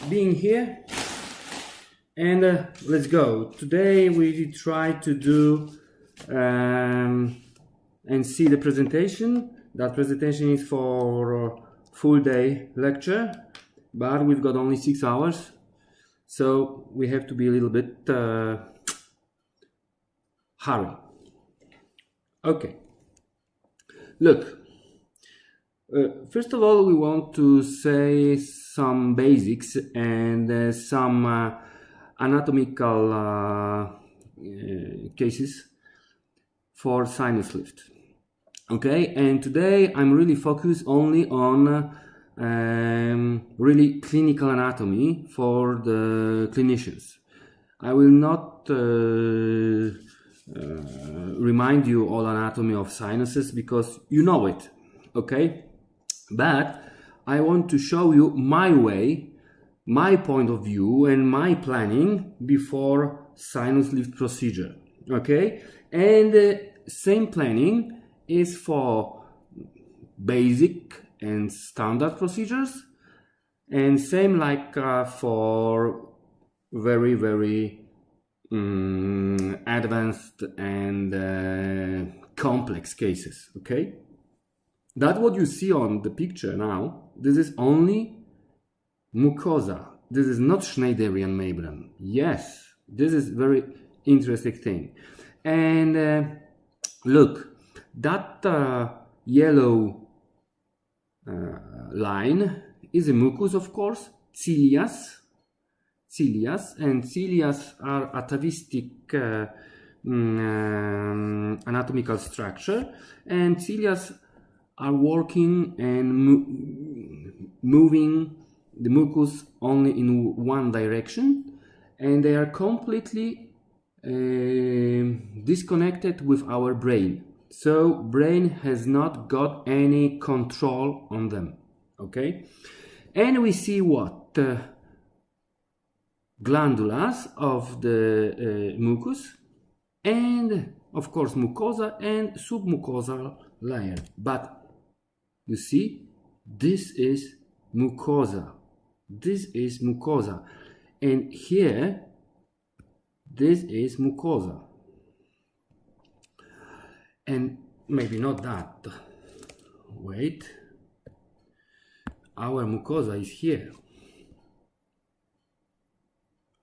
being here, and let's go. Today we try to do and see the presentation. That presentation is for a full day lecture, but we've got only 6 hours, so we have to be a little bit hurry. Okay, look, first of all we want to say some basics and some anatomical cases for sinus lift. Okay, and today I'm really focused only on really clinical anatomy for the clinicians. I will not remind you all anatomy of sinuses because you know it, okay? But I want to show you my way, my point of view and my planning before sinus lift procedure, okay? And same planning is for basic and standard procedures, and same like for very advanced and complex cases, okay? That's what you see on the picture now. This is only mucosa. This is not Schneiderian membrane. Yes, this is very interesting thing. And look, that yellow line is a mucus, of course, cilias, and cilias are atavistic anatomical structure, and cilias are working and moving the mucus only in one direction, and they are completely disconnected with our brain. So brain has not got any control on them, okay? And we see what? Glandulas of the mucus, and of course mucosa and submucosal layer. But you see, this is mucosa. This is mucosa. And here, this is mucosa. And maybe not that. Wait. Our mucosa is here.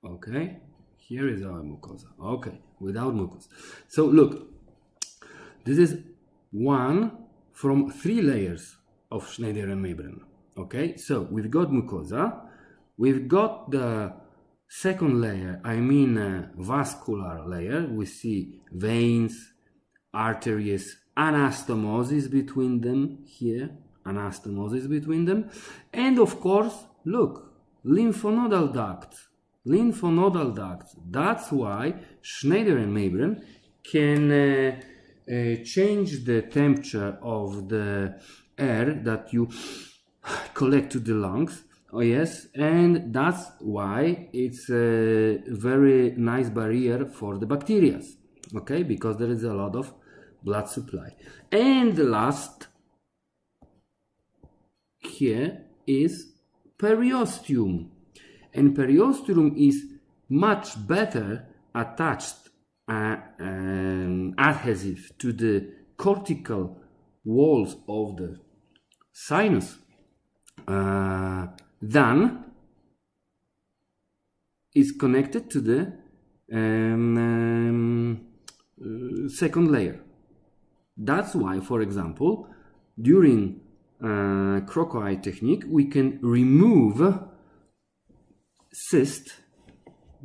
Okay. Here is our mucosa. Okay. Without mucus. So look. This is one from 3 layers of Schneiderian membrane. Okay. So we've got mucosa. We've got the second layer. I mean vascular layer. We see veins, arteries, anastomosis between them here, anastomosis between them, and of course, look, lymphnodal ducts. That's why Schneiderian membrane can change the temperature of the air that you collect to the lungs. Oh yes, and that's why it's a very nice barrier for the bacteria. Okay, because there is a lot of blood supply. And the last here is periosteum, and periosteum is much better attached adhesive to the cortical walls of the sinus than is connected to the second layer. That's why, for example, during crocodile technique, we can remove cyst,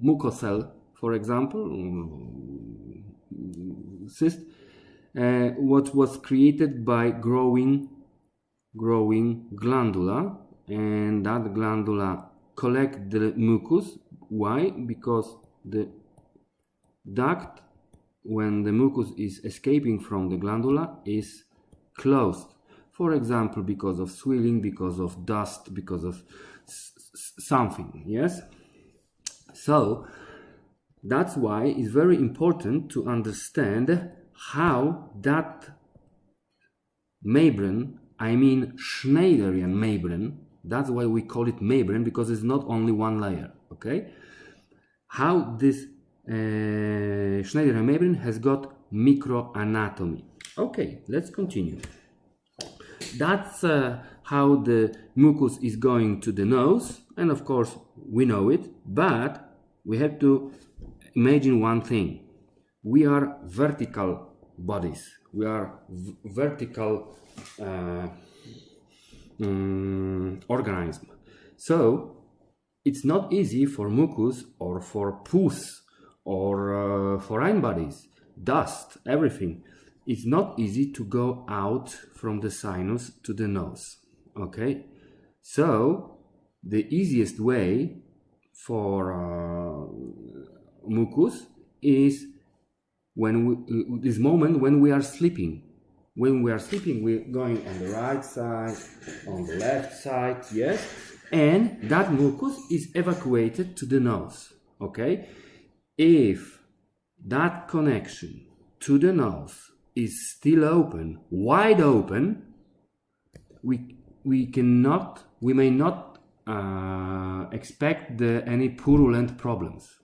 mucocell, for example, cyst, what was created by growing glandula, and that glandula collect the mucus. Why? Because the duct, when the mucus is escaping from the glandula, is closed. For example, because of swelling, because of dust, because of something, yes? So, that's why it's very important to understand how that membrane, I mean Schneiderian membrane, That's why we call it membrane, because it's not only one layer. Okay, how this Schneider membrane has got microanatomy. Okay, let's continue. That's how the mucus is going to the nose, and of course we know it, but we have to imagine one thing. We are vertical bodies. We are vertical organism. So it's not easy for mucus or for pus or foreign bodies, dust, everything. It's not easy to go out from the sinus to the nose. Okay, so the easiest way for mucus is this moment when we are sleeping. When we are sleeping, we're going on the right side, on the left side, yes, and that mucus is evacuated to the nose. Okay, if that connection to the nose is still open, wide open, we may not expect any purulent problems,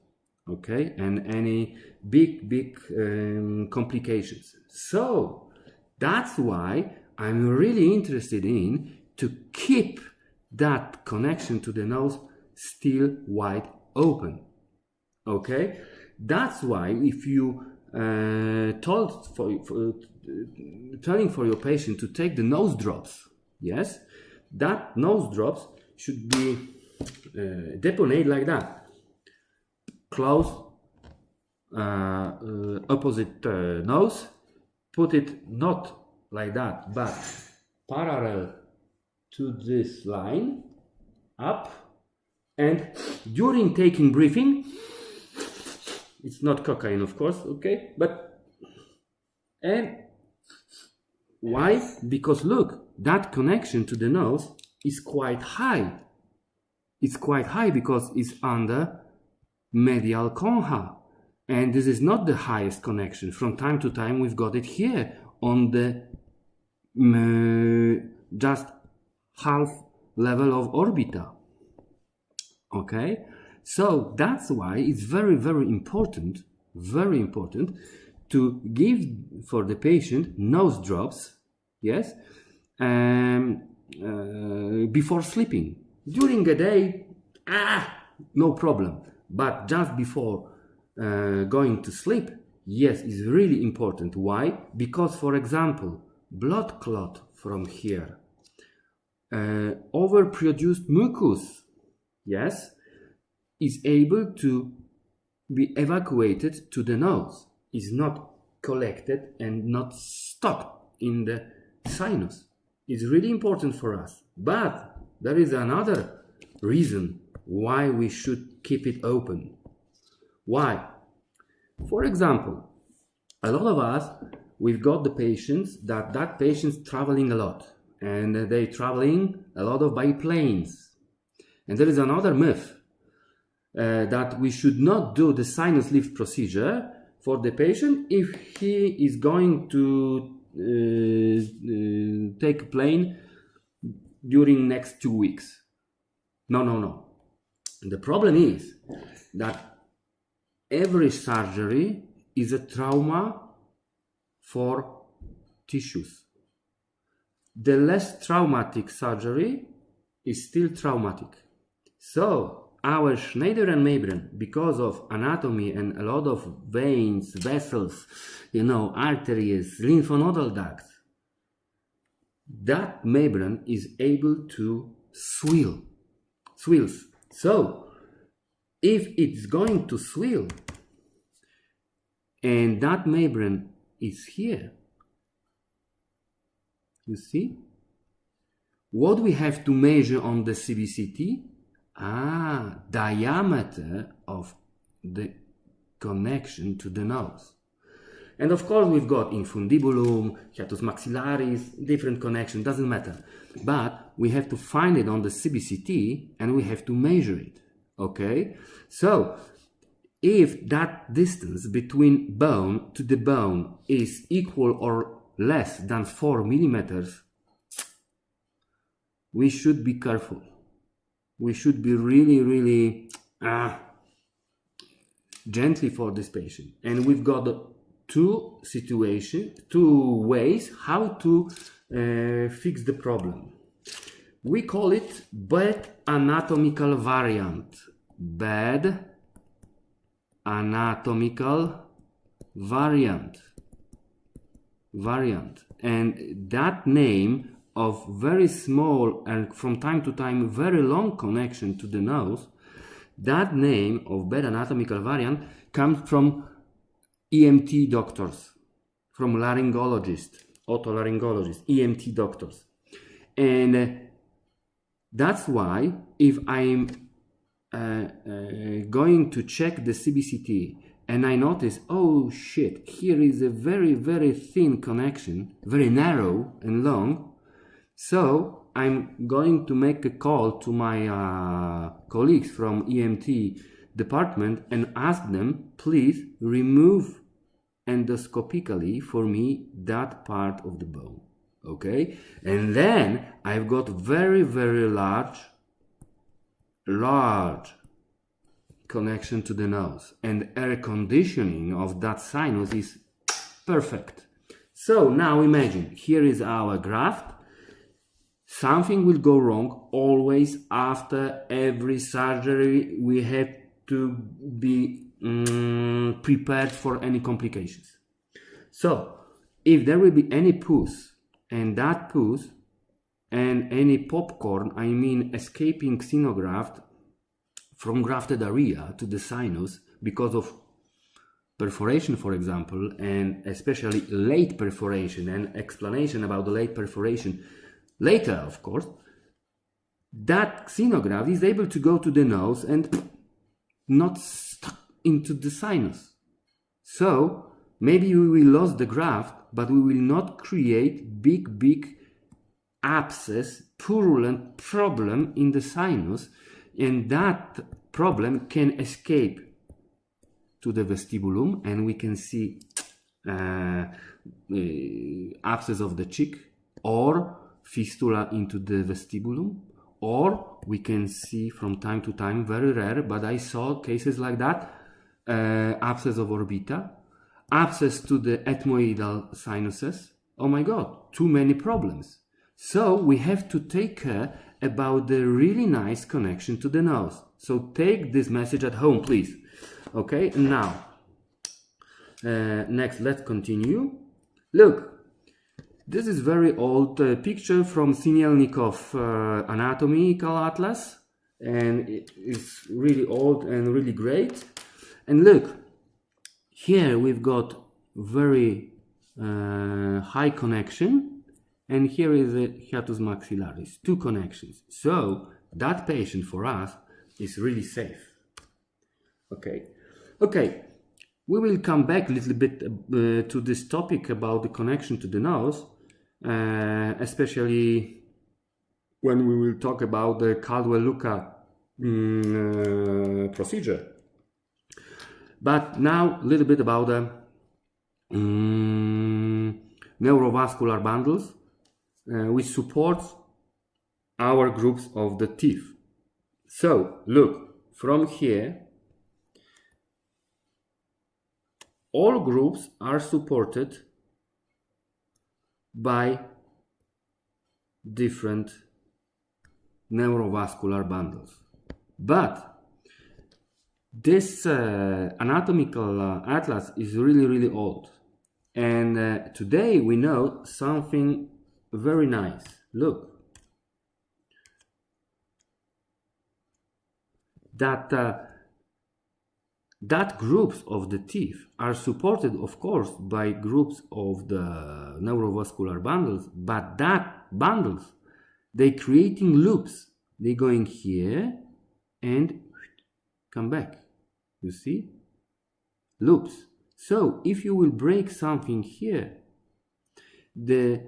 okay, and any big complications. So that's why I'm really interested in to keep that connection to the nose still wide open. Okay, that's why if you telling for your patient to take the nose drops, yes, that nose drops should be deponate like that, close opposite nose, put it not like that but parallel to this line up, and during taking breathing, it's not cocaine of course, okay, but and why? Because look, that connection to the nose is quite high. It's quite high because it's under medial concha, and this is not the highest connection. From time to time we've got it here on the just half level of orbita. Okay, so that's why it's very important to give for the patient nose drops, yes, before sleeping. During the day, no problem, but just before going to sleep, yes, is really important. Why? Because, for example, blood clot from here, overproduced mucus, yes, is able to be evacuated to the nose, is not collected and not stopped in the sinus. It's really important for us. But there is another reason why we should keep it open. Why? For example, a lot of us, we've got the patients that patient's traveling a lot, and they traveling a lot of by planes. And there is another myth that we should not do the sinus lift procedure for the patient if he is going to take a plane during next 2 weeks. No. The problem is that every surgery is a trauma for tissues. The less traumatic surgery is still traumatic. So our Schneider membrane, because of anatomy and a lot of veins, vessels, arteries, lymphnodal ducts, that membrane is able to swells. So if it's going to swell and that membrane is here, you see what we have to measure on the CBCT? Diameter of the connection to the nose. And of course we've got infundibulum, hiatus maxillaris, different connection, doesn't matter. But we have to find it on the CBCT and we have to measure it. Okay? So if that distance between bone to the bone is equal or less than 4 millimeters, we should be careful. We should be really, really gently for this patient. And we've got two ways how to fix the problem. We call it bad anatomical variant. Bad anatomical variant. And that name of very small and from time to time very long connection to the nose, that name of bad anatomical variant comes from EMT doctors, from laryngologists, otolaryngologists, EMT doctors. And that's why if I'm going to check the CBCT and I notice, oh shit, here is a very, very thin connection, very narrow and long, so I'm going to make a call to my colleagues from EMT department and ask them, please remove endoscopically for me that part of the bone. Okay, and then I've got very, very large connection to the nose, and air conditioning of that sinus is perfect. So now imagine, here is our graft. Something will go wrong always after every surgery. We have to be prepared for any complications. So if there will be any pus, and that pus and any popcorn, I mean escaping xenograft from grafted area to the sinus because of perforation, for example, and especially late perforation, and explanation about the late perforation later, of course, that xenograft is able to go to the nose and not stuck into the sinus. So maybe we will lose the graft, but we will not create big abscess, purulent problem in the sinus, and that problem can escape to the vestibulum, and we can see abscess of the cheek or fistula into the vestibulum, or we can see from time to time, very rare, but I saw cases like that, abscess of orbita, abscess to the ethmoidal sinuses. Oh my god, too many problems. So we have to take care about the really nice connection to the nose. So take this message at home, please. Okay, now next, let's continue. Look, this is very old picture from Sinielnikov anatomical atlas, and it's really old and really great. And look, here we've got very high connection, and here is a hiatus maxillaris, two connections. So that patient for us is really safe. Okay, we will come back a little bit to this topic about the connection to the nose, especially when we will talk about the Caldwell-Luca procedure. But now a little bit about the neurovascular bundles which support our groups of the teeth. So look, from here all groups are supported by different neurovascular bundles. But this anatomical atlas is really, really old. And today we know something very nice. Look, that groups of the teeth are supported, of course, by groups of the neurovascular bundles, but that bundles, they creating loops. They going here and come back. You see? Loops. So if you will break something here, the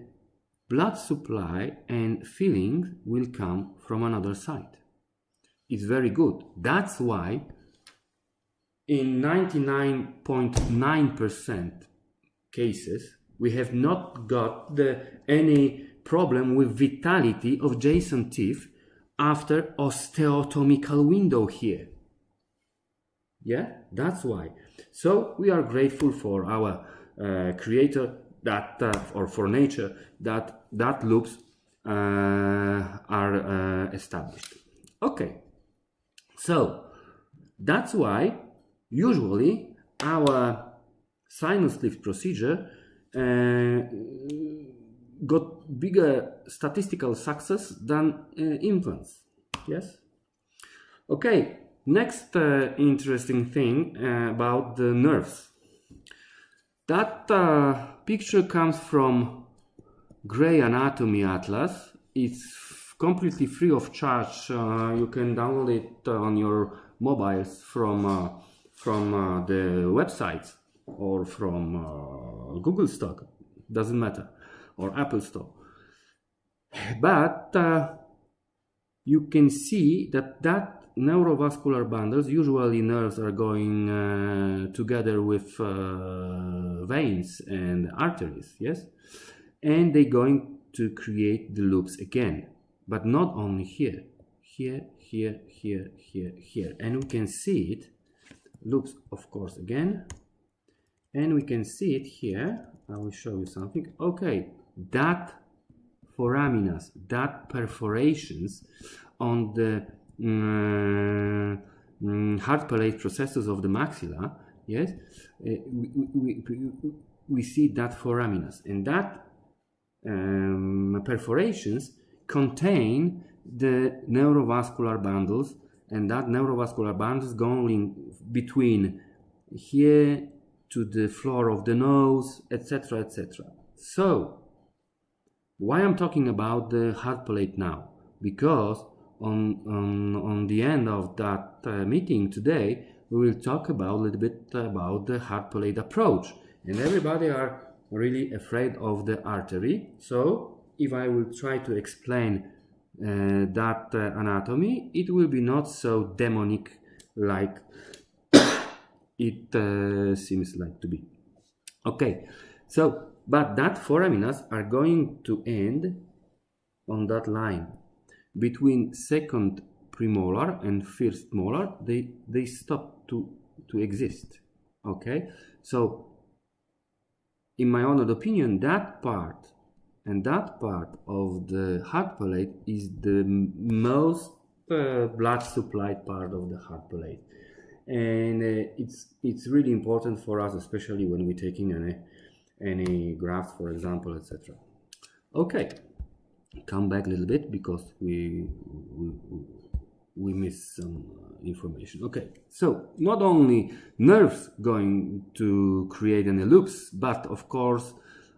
blood supply and filling will come from another side. It's very good. That's why in 99.9% cases we have not got any problem with vitality of adjacent teeth after osteotomical window here. Yeah, that's why. So we are grateful for our creator that or for nature that loops are established. Okay, so that's why usually our sinus lift procedure got bigger statistical success than implants. Yes. Okay. Next interesting thing about the nerves. That picture comes from Gray Anatomy Atlas. It's completely free of charge. You can download it on your mobiles from the website or from Google Stock. Doesn't matter, or Apple Store. But you can see that neurovascular bundles, usually nerves are going together with veins and arteries, yes, and they're going to create the loops again, but not only here, and we can see it, loops of course again, and we can see it here. I will show you something. Okay, that foraminas, that perforations on the hard palate processes of the maxilla, yes, we see that foraminas, and that perforations contain the neurovascular bundles, and that neurovascular bundles going between here to the floor of the nose, etc., etc. So why I'm talking about the hard palate now? Because on the end of that meeting today, we will talk about a little bit about the hard palate approach, and everybody are really afraid of the artery. So if I will try to explain that anatomy, it will be not so demonic like it seems like to be. Okay, so but that foraminas are going to end on that line between second premolar and first molar. They stop to exist. Okay, so in my own opinion, that part of the hard palate is the most blood supplied part of the hard palate, and it's really important for us, especially when we're taking any graft, for example, etc. Okay, come back a little bit because we missed some information. Okay, so not only nerves going to create any loops, but of course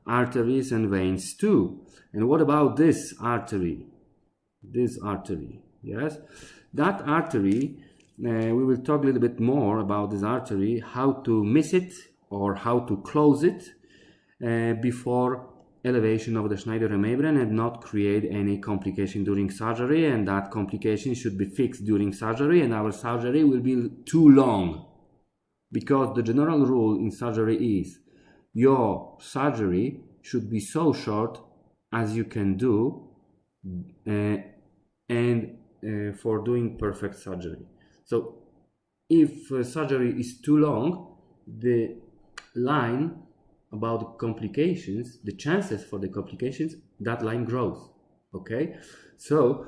arteries and veins too. And what about this artery? This artery, yes, that artery. We will talk a little bit more about this artery, how to miss it or how to close it before elevation of the Schneider membrane and not create any complication during surgery, and that complication should be fixed during surgery, and our surgery will be too long, because the general rule in surgery is your surgery should be so short as you can do for doing perfect surgery. So if surgery is too long, the line about complications, the chances for the complications, that line grows. Okay, so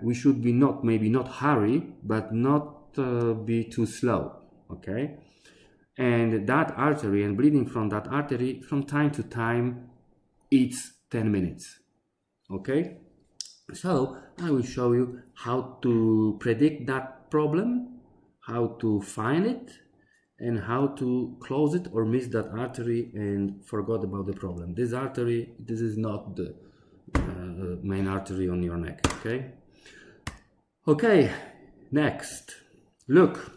we should be maybe not hurry, but not be too slow. Okay, and that artery and bleeding from that artery from time to time, it's 10 minutes. Okay, so I will show you how to predict that problem, how to find it, and how to close it or miss that artery and forget about the problem. This artery, this is not the main artery on your neck. Okay, next, look,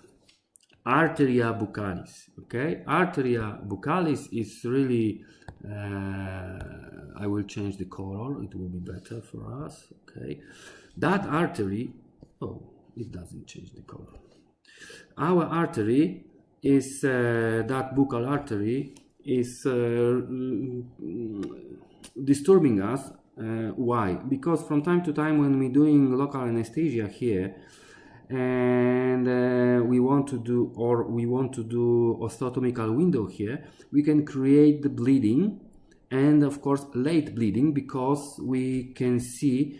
arteria buccalis. Okay, arteria buccalis is really I will change the color, it will be better for us. Okay, that artery, oh, it doesn't change the color. Our artery is that buccal artery is disturbing us Why? Because from time to time when we're doing local anesthesia here and we want to do osteotomical window here, we can create the bleeding and of course late bleeding, because we can see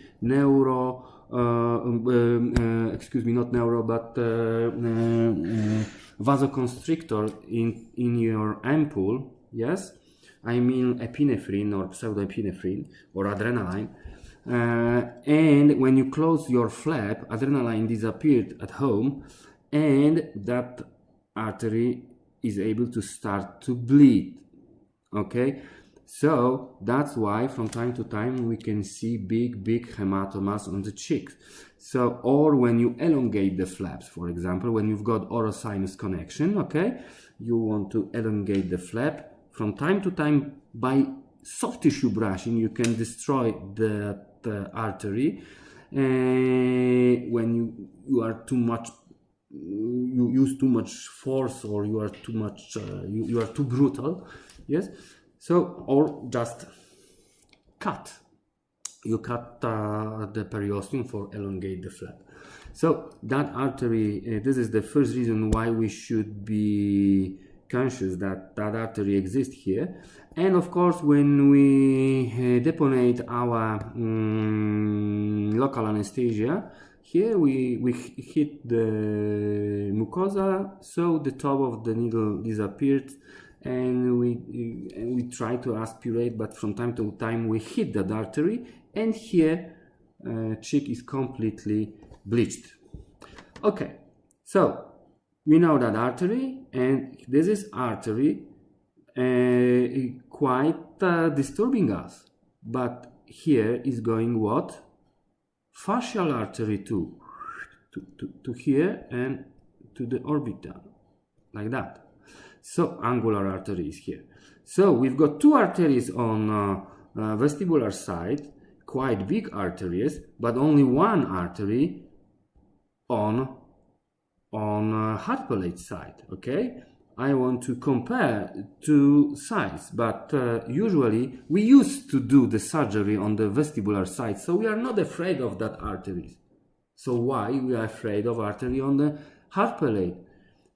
vasoconstrictor in your ampoule, yes, I mean epinephrine or pseudoepinephrine or adrenaline, and when you close your flap, adrenaline disappeared at home and that artery is able to start to bleed. Okay, so that's why from time to time we can see big hematomas on the cheeks. So, or when you elongate the flaps, for example, when you've got orosinus connection, okay, you want to elongate the flap. From time to time, by soft tissue brushing, you can destroy the artery. When you are too much, you use too much force, or you are too much, you are too brutal, yes. So, or just cut. You cut the periosteum for elongate the flap. So that artery, this is the first reason why we should be conscious that that artery exists here. And of course, when we deponate our local anesthesia, here we hit the mucosa, so the top of the needle disappeared, and we try to aspirate, but from time to time we hit that artery, and here cheek is completely bleached. Okay, so we know that artery, and this is artery quite disturbing us, but here is going what? Fascial artery to here and to the orbita, like that. So angular artery is here. So we've got two arteries on vestibular side, quite big arteries, but only one artery on heart palate side. Okay, I want to compare two sides, but usually we used to do the surgery on the vestibular side, so we are not afraid of that arteries. So why we are afraid of artery on the heart palate?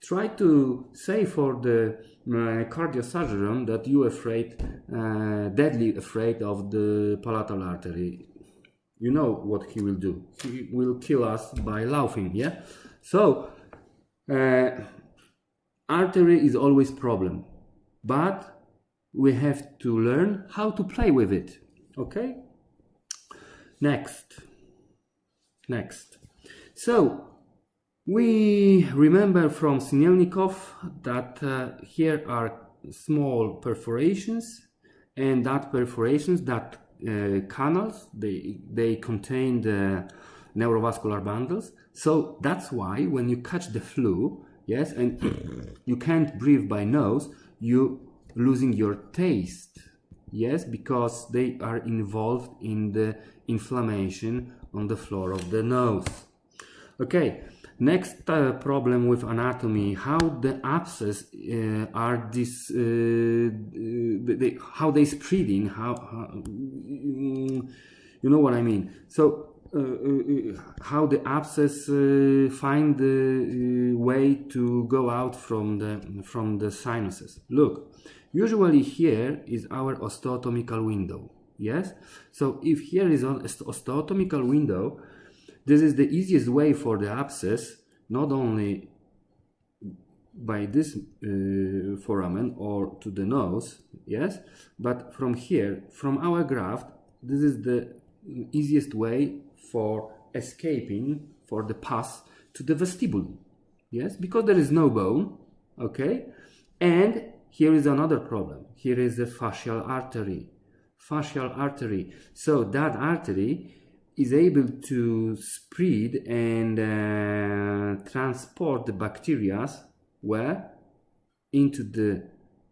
Try to say for the cardiosurgeon that you afraid, deadly afraid of the palatal artery. You know what he will do. He will kill us by laughing, yeah? So, artery is always problem, but we have to learn how to play with it, okay? Next. So, we remember from Sinelnikov that here are small perforations, and that perforations, that canals, they contain the neurovascular bundles. So that's why when you catch the flu, yes, and you can't breathe by nose, you losing your taste, yes, because they are involved in the inflammation on the floor of the nose. Okay. Next problem with anatomy, how the abscess are this, how they spreading, how you know what I mean. So how the abscess find the way to go out from the sinuses. Look, usually here is our osteotomical window. Yes. So if here is an osteotomical window, this is the easiest way for the abscess, not only by this foramen or to the nose, yes, but from here, from our graft, this is the easiest way for escaping, for the pass to the vestibule, yes, because there is no bone, okay, and here is another problem. Here is the fascial artery, so that artery is able to spread and transport the bacteria where? Into the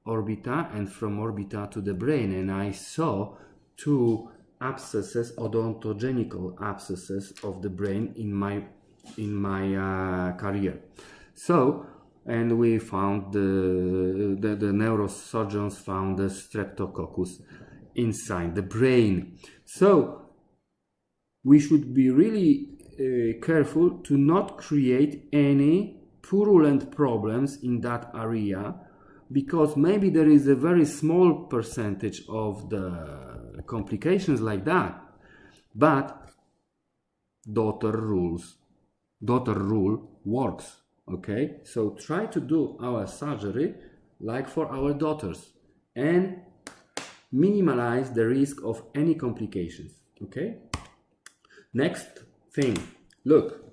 orbita, and from orbita to the brain. And I saw two abscesses, odontogenical abscesses of the brain in my career. So, and we found the neurosurgeons found the streptococcus inside the brain. So we should be really careful to not create any purulent problems in that area, because maybe there is a very small percentage of the complications like that, but daughter rule works. Okay, so try to do our surgery like for our daughters and minimize the risk of any complications. Okay, next thing, look,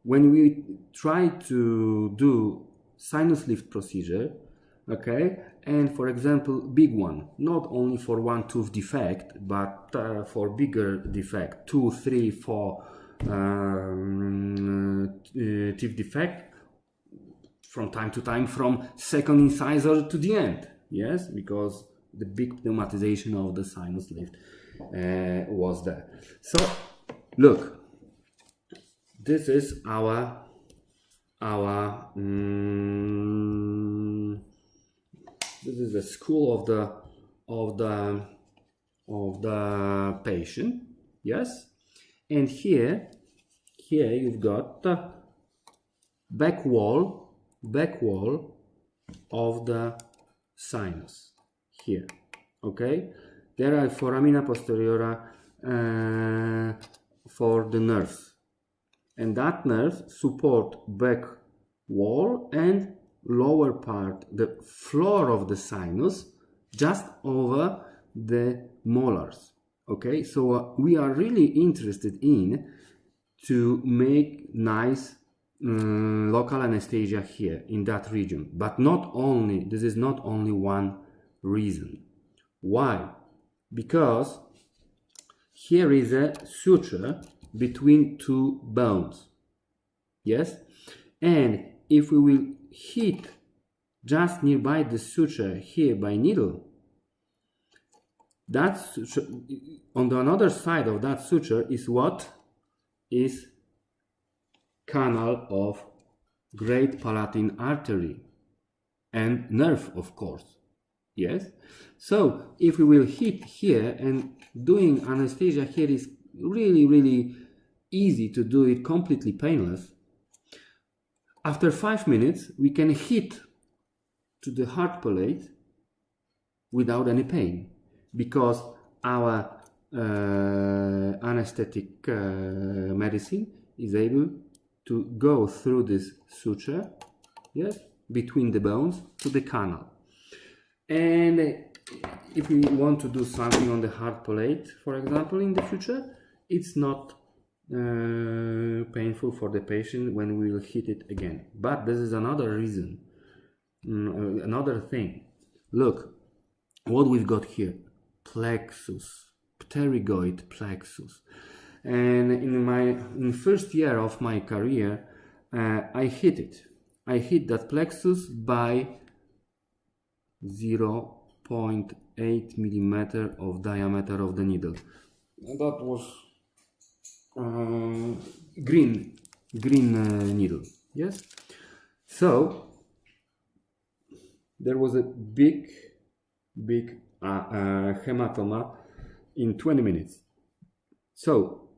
when we try to do sinus lift procedure, okay, and for example big one, not only for one tooth defect but for bigger defect, 2, 3, 4 teeth defect, from time to time from second incisor to the end, yes, because the big pneumatization of the sinus lift was there. So look, this is our this is the skull of the patient, yes, and here you've got the back wall of the sinus here. Okay, there are foramina posteriora for the nerves, and that nerve support back wall and lower part, the floor of the sinus, just over the molars. Okay, so we are really interested in to make nice local anesthesia here in that region, but not only, this is not only one reason. Why? Because here is a suture between two bones, yes, and if we will hit just nearby the suture here by needle, that suture, on the another side of that suture is what is canal of great palatine artery and nerve, of course, yes. So if we will hit here, and doing anesthesia here is really easy to do it completely painless. After 5 minutes we can hit to the heart palate without any pain, because our anesthetic medicine is able to go through this suture, yes, between the bones to the canal. And if we want to do something on the heart palate, for example, in the future, it's not painful for the patient when we will hit it again. But this is another reason, another thing. Look what we've got here: plexus, pterygoid plexus. And in first year of my career, I hit it. I hit that plexus by 0.8 millimeter of diameter of the needle. That was green needle, yes. So there was a big hematoma in 20 minutes. So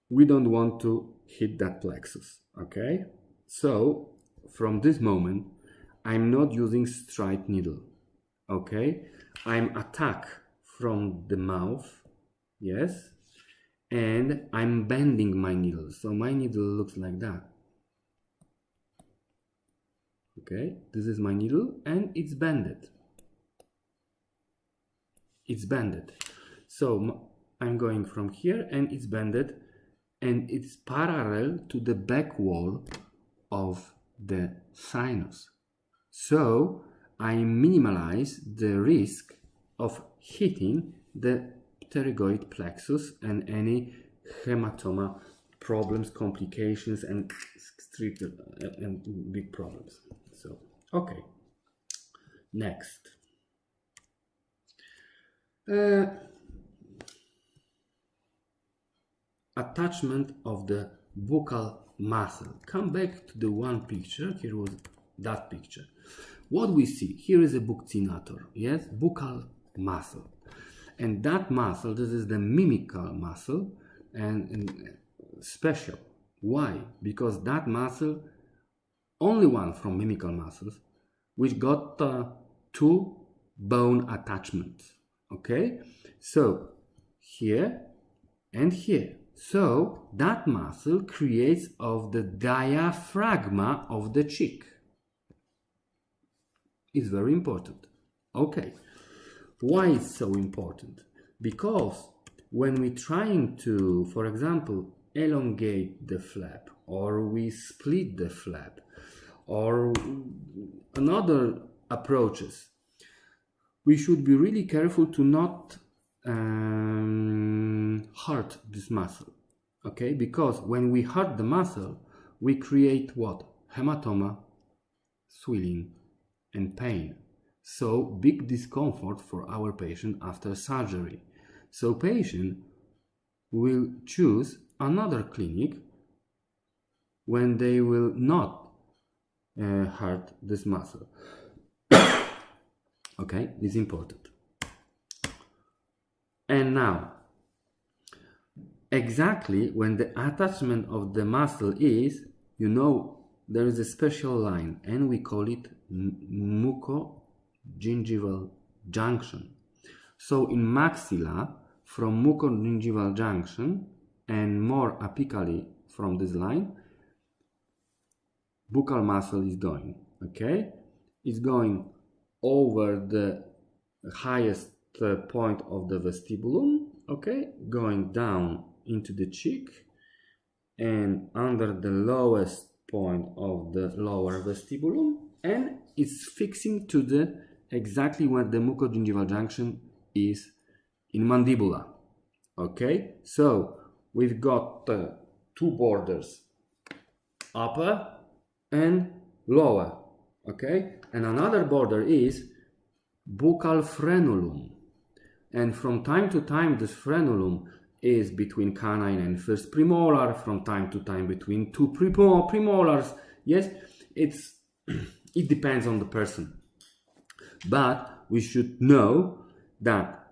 we don't want to hit that plexus, okay? So from this moment I'm not using straight needle, okay? I'm attack from the mouth, yes, and I'm bending my needle, so my needle looks like that. Okay, this is my needle and it's bended. It's bended. So I'm going from here and it's bended, and it's parallel to the back wall of the sinus. So I minimize the risk of hitting the pterygoid plexus and any hematoma problems, complications, and big problems. So, okay. Next. Attachment of the buccal muscle. Come back to the one picture. Here was that picture. what we see here is a buccinator, yes, buccal muscle, and that muscle, this is the mimical muscle, and special. Why? Because that muscle, only one from mimical muscles, which got two bone attachments. Okay, so here and here. So that muscle creates of the diaphragma of the cheek. It's very important. Okay, why it's so important? Because when we're trying to, for example, elongate the flap, or we split the flap, or another approaches, we should be really careful to not hurt this muscle, okay? Because when we hurt the muscle, we create what? Hematoma, swelling, and pain. So big discomfort for our patient after surgery. So patient will choose another clinic when they will not hurt this muscle. Okay, this is important. And now, exactly when the attachment of the muscle is, you know, there is a special line, and we call it mucogingival junction. So in maxilla, from mucogingival junction and more apically from this line, buccal muscle is going, okay? It's going over the highest point of the vestibulum, okay, going down into the cheek and under the lowest point of the lower vestibulum, and it's fixing to the exactly where the mucogingival junction is in mandibula. Okay, so we've got two borders, upper and lower, okay, and another border is buccal frenulum. And from time to time, this frenulum is between canine and first premolar, from time to time between two premolars. Yes, it depends on the person. But we should know that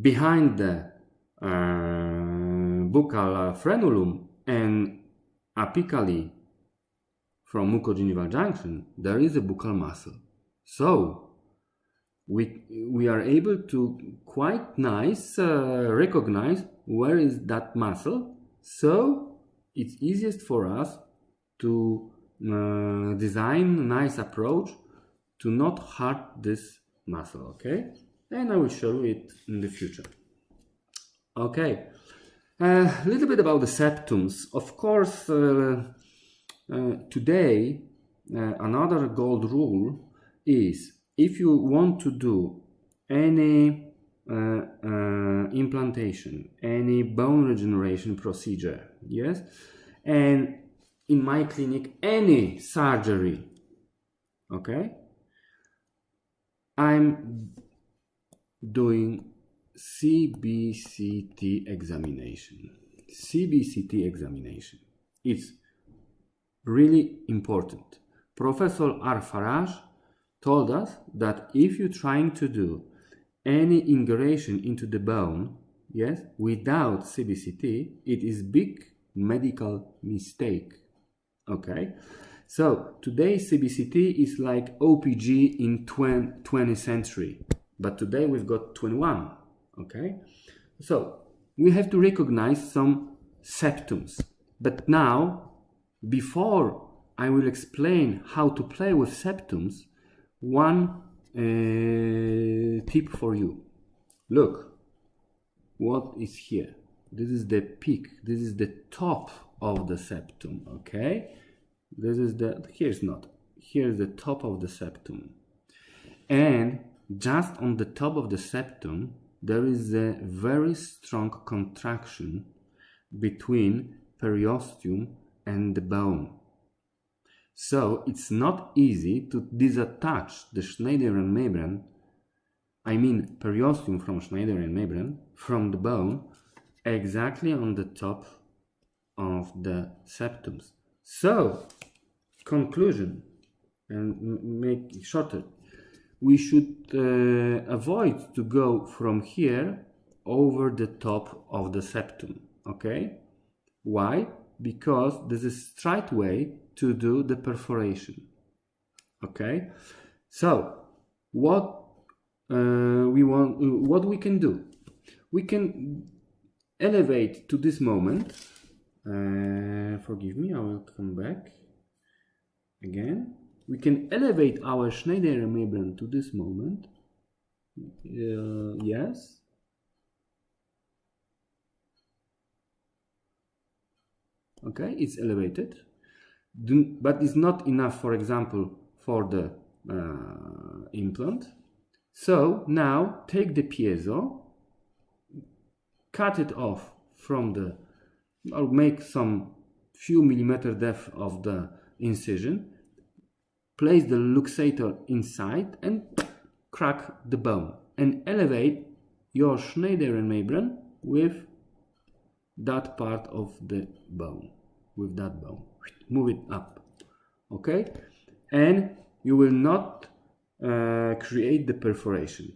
behind the buccal frenulum and apically from mucogingival junction, there is a buccal muscle. So we are able to quite nice recognize where is that muscle. So it's easiest for us to design a nice approach to not hurt this muscle, okay? And I will show it in the future. Okay, a little bit about the septums. Of course, today another gold rule is, if you want to do any implantation, any bone regeneration procedure, yes, and in my clinic, any surgery, okay, I'm doing CBCT examination. CBCT examination. It's really important. Professor Faraj told us that if you're trying to do any ingression into the bone, yes, without CBCT, it is big medical mistake. Okay, so today CBCT is like OPG in 20th century, but today we've got 21. Okay, so we have to recognize some septums. But now, before I will explain how to play with septums, one tip for you. Look, what is here? This is the peak. This is the top of the septum, okay? This is the, here's not. Here's the top of the septum. And just on the top of the septum, there is a very strong contraction between periosteum and the bone. So it's not easy to disattach the Schneiderian membrane, I mean periosteum from Schneiderian membrane, from the bone exactly on the top of the septums. So, conclusion, and make it shorter. We should avoid to go from here over the top of the septum. Okay? Why? Because this is straight way to do the perforation. Okay? So what what we can do? We can elevate to this moment. Forgive me, I will come back again. We can elevate our Schneider membrane to this moment. Yes. Okay, it's elevated, but it's not enough, for example, for the implant. So now take the piezo, cut it off from the, or make some few millimeter depth of the incision, place the luxator inside and crack the bone and elevate your Schneider membrane with that part of the bone, with that bone. Move it up, okay? And you will not create the perforation,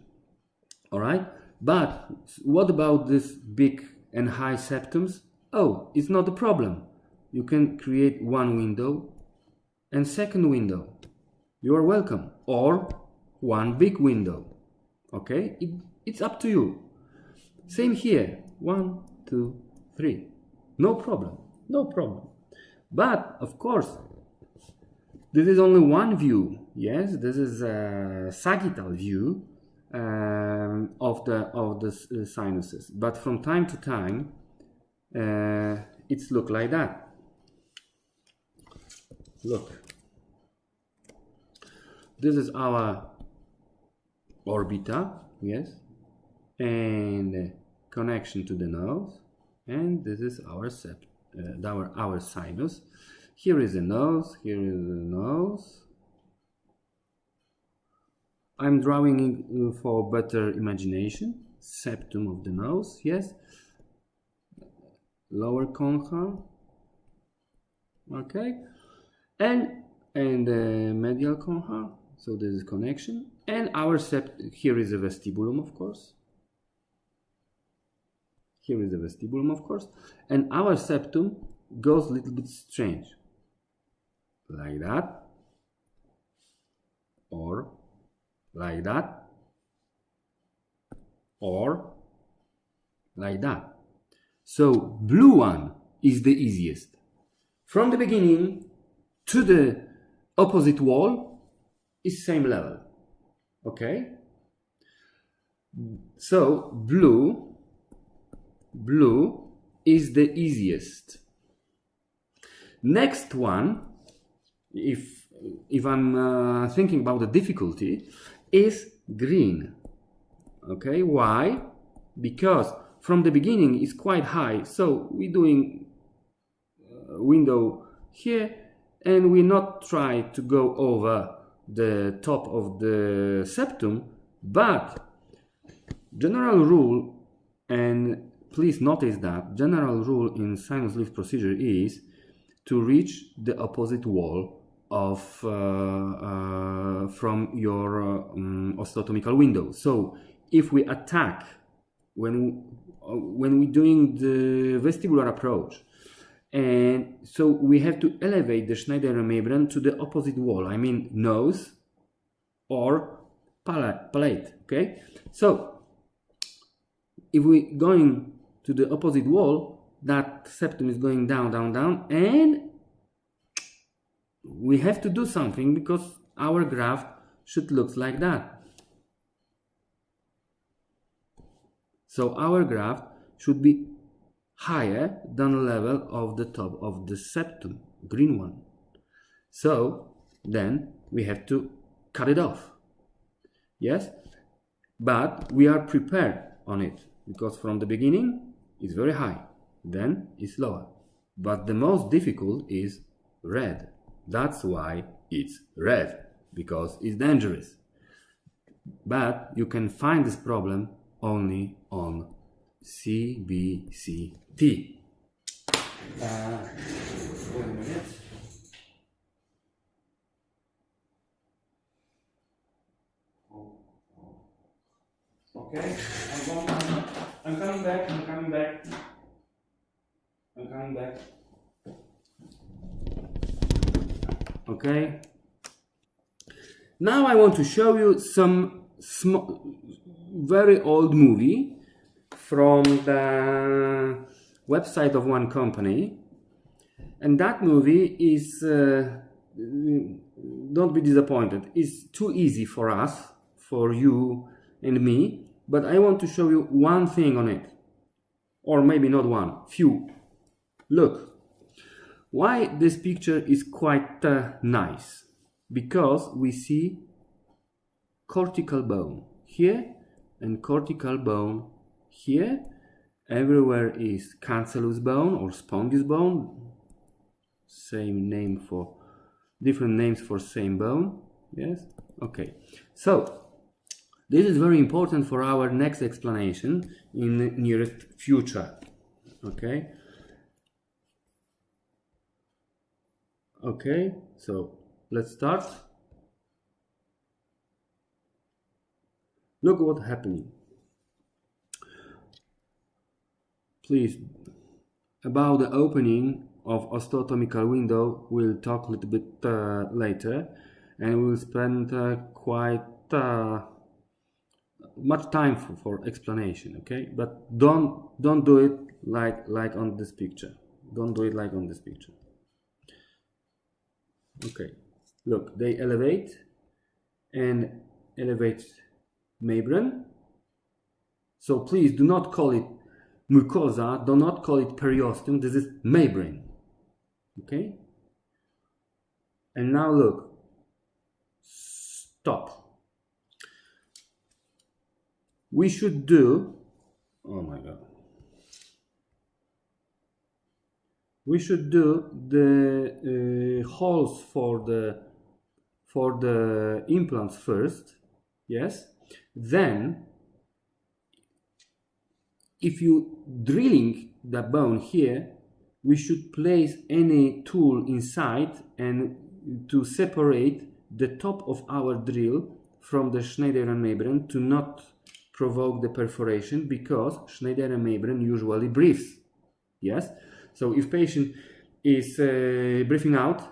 all right? But what about this big and high septums? Oh, it's not a problem. You can create one window and second window. You are welcome. Or one big window, okay? It's up to you. Same here, 1, 2, 3. No problem, no problem. But of course, this is only one view. Yes, this is a sagittal view of the sinuses. But from time to time, it's look like that. Look, this is our orbita, yes, and connection to the nose. And this is our our sinus. Here is the nose, here is the nose. I'm drawing for better imagination. Septum of the nose, yes. Lower concha, okay. And medial concha, so this is connection. And our here is a vestibulum, of course. Here is the vestibulum, of course, and our septum goes a little bit strange, like that, or like that, or like that. So blue one is the easiest. From the beginning to the opposite wall is same level, okay? So blue is the easiest. Next one, if I'm thinking about the difficulty, is green. Okay, why? Because from the beginning it's quite high, so we're doing window here, and we not try to go over the top of the septum, but general rule, and please notice that general rule in sinus lift procedure is to reach the opposite wall of from your osteotomical window. So if we attack when we're doing the vestibular approach, and so we have to elevate the Schneider membrane to the opposite wall. I mean nose or palate. Okay, so if we're going to the opposite wall, that septum is going down, down, down, and we have to do something because our graft should look like that. So our graft should be higher than the level of the top of the septum, green one. So then we have to cut it off. Yes, but we are prepared on it because from the beginning it's very high, then it's lower. But the most difficult is red. That's why it's red, because it's dangerous. But you can find this problem only on CBCT. Wait a minute. Okay, I'm coming back. Okay. Now I want to show you some very old movie from the website of one company, and that movie is don't be disappointed, it's too easy for us, for you and me, but I want to show you one thing on it, or maybe not one, few. Look, why this picture is quite nice, because we see cortical bone here and cortical bone here. Everywhere is cancellous bone or spongious bone, same name for different names for same bone. Yes, okay, so this is very important for our next explanation in the nearest future. Okay, so let's start. Look what's happening. Please, about the opening of osteotomical window we'll talk a little bit later, and we'll spend quite much time for explanation. Okay, but don't do it like on this picture. Don't do it like on this picture. Okay, look, they elevate membrane. So please do not call it mucosa, do not call it periosteum, this is membrane. Okay? And now look, stop. We should do, oh my god, we should do the holes for the implants first. Yes, then if you drilling the bone here, we should place any tool inside and to separate the top of our drill from the Schneiderian membrane to not provoke the perforation, because Schneiderian membrane usually breathes. Yes, so if patient is breathing out,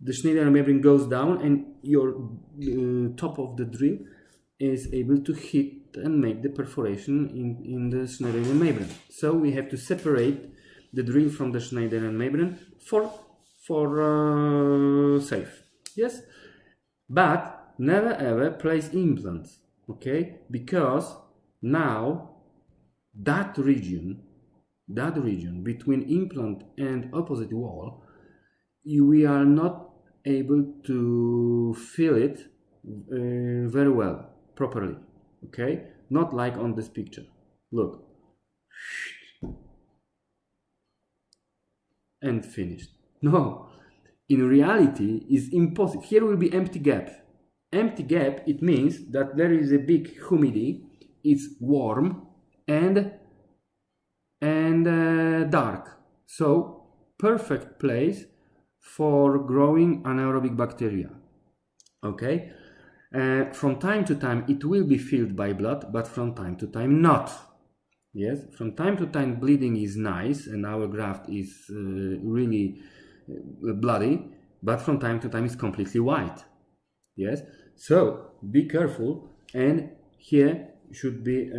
the Schneiderian membrane goes down and your top of the drill is able to hit and make the perforation in the Schneiderian membrane. So we have to separate the drill from the Schneiderian membrane for safe. Yes, but never ever place implants. Okay, because now that region between implant and opposite wall, we are not able to feel it very well, properly. Okay, not like on this picture. Look, and finished. No, in reality is impossible. Here will be empty gap. Empty gap, it means that there is a big humidity, it's warm and dark, so perfect place for growing anaerobic bacteria. Okay, from time to time it will be filled by blood, but from time to time not. Yes, from time to time bleeding is nice and our graft is really bloody, but from time to time it's completely white. Yes, so be careful. And here should be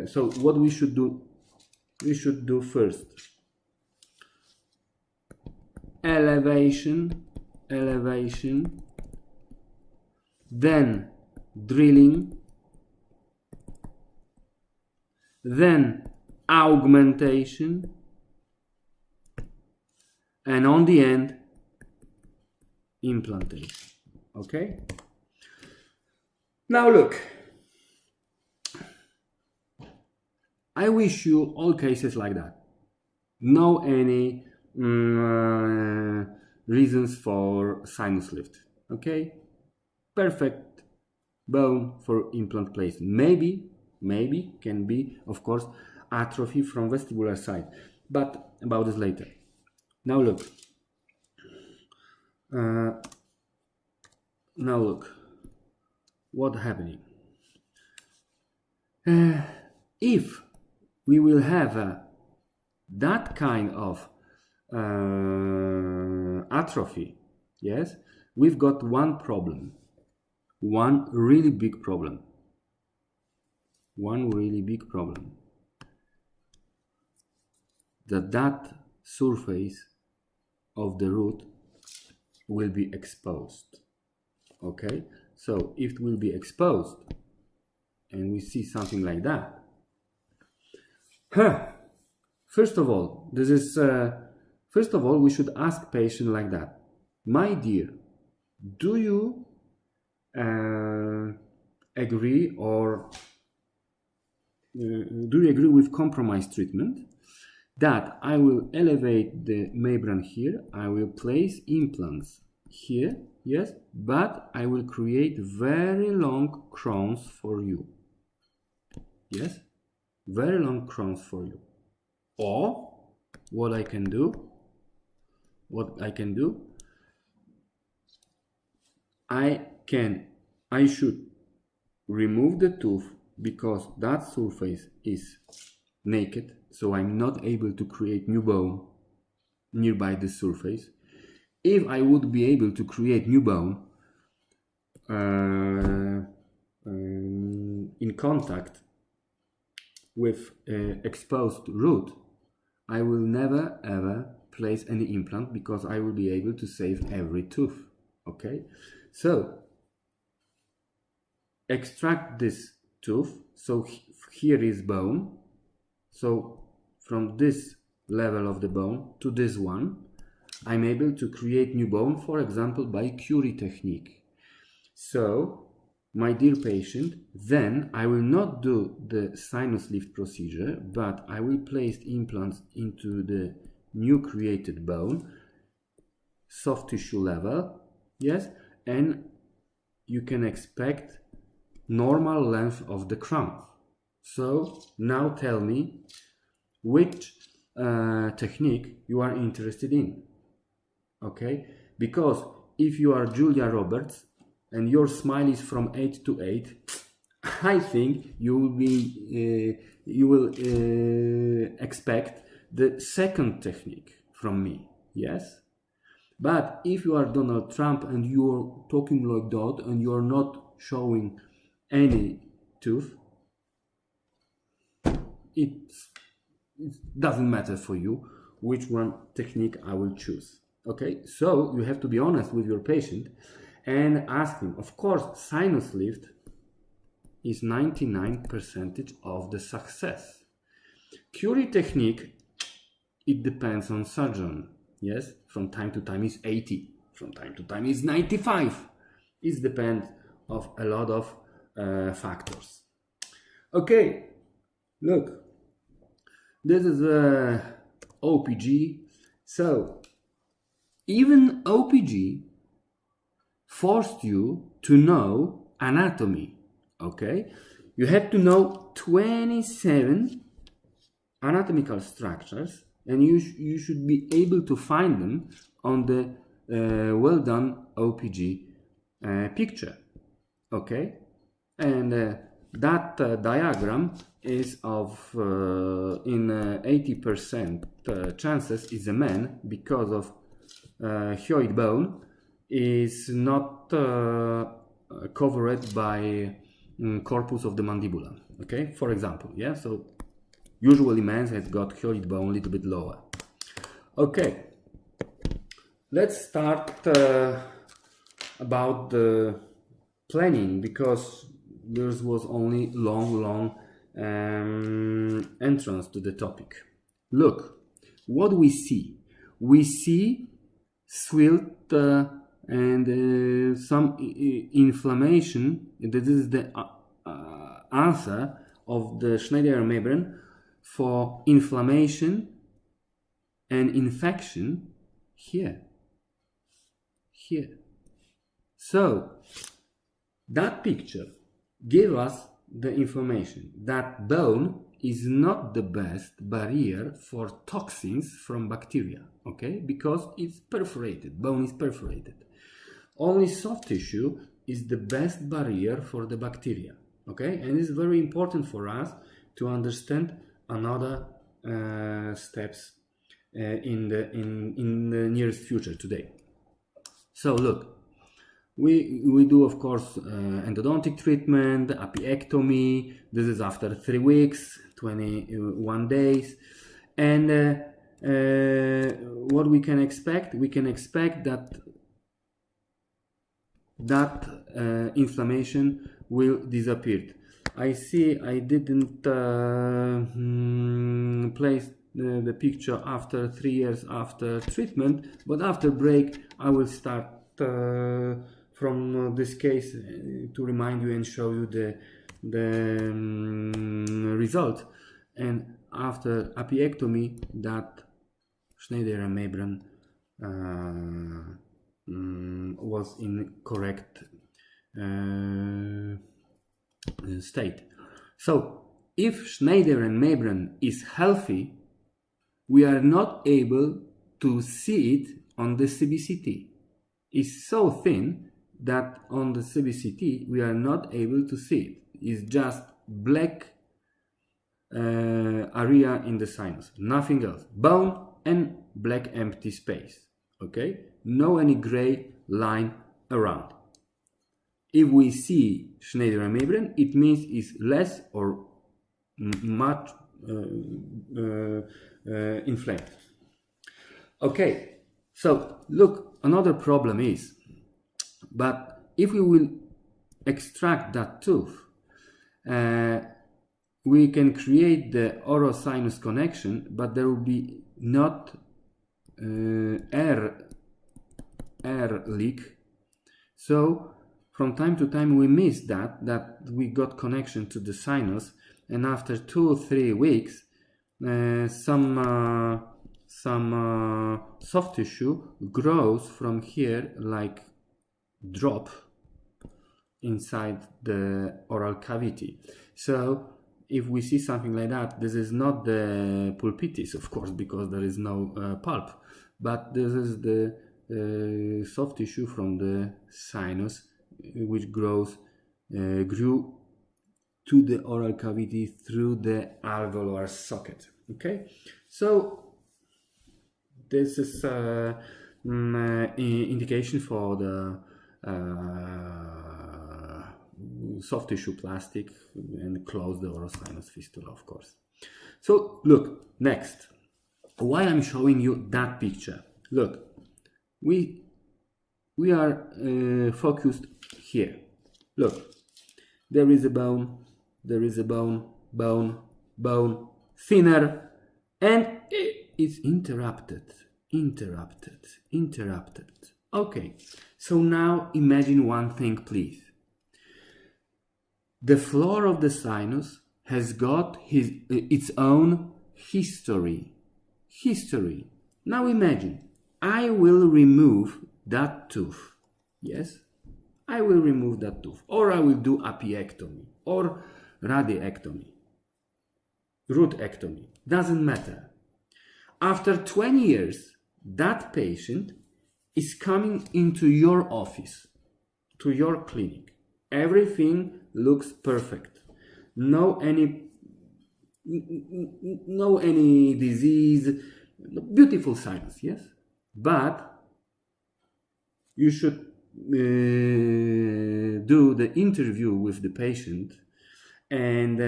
so what we should do, first elevation, then drilling, then augmentation, and on the end implantation. Okay, now look, I wish you all cases like that, no any reasons for sinus lift. Okay, perfect bone for implant placement. Maybe can be, of course, atrophy from vestibular side, but about this later. Now look, what happening. If we will have that kind of atrophy, yes, we've got one problem, one really big problem, that surface of the root will be exposed. Okay, so if it will be exposed and we see something like that, first of all, we should ask patient like that: my dear, do you agree with compromise treatment? That I will elevate the membrane here, I will place implants here, yes, but I will create very long crowns for you. Yes, very long crowns for you. Or what I can do, I should remove the tooth because that surface is naked, so I'm not able to create new bone nearby the surface. If I would be able to create new bone in contact with exposed root, I will never ever place any implant because I will be able to save every tooth. Okay, so extract this tooth. So here is bone. So from this level of the bone to this one, I'm able to create new bone, for example, by Curie technique. So, my dear patient, then I will not do the sinus lift procedure, but I will place implants into the new created bone, soft tissue level, yes, and you can expect normal length of the crown. So now tell me which technique you are interested in. Okay, because if you are Julia Roberts and your smile is from 8 to 8, I think you will expect the second technique from me. Yes, but if you are Donald Trump and you are talking like that and you are not showing any tooth, it doesn't matter for you which one technique I will choose. Okay, so you have to be honest with your patient and ask him. Of course, sinus lift is 99% of the success. Curie technique, it depends on surgeon. Yes, from time to time is 80, from time to time is 95. It depends of a lot of factors. Okay, look, this is a OPG. So even OPG forced you to know anatomy. Okay, you have to know 27 anatomical structures, and you should be able to find them on the well done OPG picture. Okay, and that diagram is of in 80% chances is a man, because of hyoid bone is not covered by corpus of the mandibula. Okay, for example, yeah, so usually man has got hyoid bone a little bit lower. Okay, let's start about the planning, because there was only long entrance to the topic. Look, what we see swilt and some inflammation. This is the answer of the Schneider membrane for inflammation and infection here. So that picture gave us the information that bone is not the best barrier for toxins from bacteria, okay, because it's perforated, bone is perforated. Only soft tissue is the best barrier for the bacteria. Okay, and it's very important for us to understand another steps in the nearest future today. So look, we do of course endodontic treatment, apiectomy. This is after 3 weeks, 21 days, and what we can expect? We can expect that inflammation will disappear. I see I didn't place the picture after 3 years after treatment, but after break I will start from this case to remind you and show you the result. And after apiectomy, that Schneider and Mabren was in correct state. So if Schneider and Mabren is healthy, we are not able to see it on the CBCT. It's so thin that on the CBCT we are not able to see it. It's just black area in the sinus, nothing else. Bone and black empty space. Okay, no any gray line around. If we see Schneider and Mabren, it means it's less or much inflamed. Okay, so look, another problem is, but if we will extract that tooth, we can create the oral-sinus connection, but there will be not air leak. So from time to time we miss that we got connection to the sinus, and after 2 or 3 weeks some soft tissue grows from here like drop inside the oral cavity. So if we see something like that, this is not the pulpitis, of course, because there is no pulp, but this is the soft tissue from the sinus which grew to the oral cavity through the alveolar socket. Okay, so this is indication for the soft tissue plastic and close the oral sinus fistula, of course. So look, next, why I'm showing you that picture. Look, we are focused here. Look, there is a bone, bone, thinner, and it's interrupted. Okay, so now imagine one thing, please. The floor of the sinus has got its own history. Now imagine, I will remove that tooth. Yes, I will remove that tooth, or I will do apiectomy or radiectomy, rootectomy, doesn't matter. After 20 years, that patient is coming into your office, to your clinic. Everything looks perfect. No any disease, beautiful sinus, yes? But you should do the interview with the patient and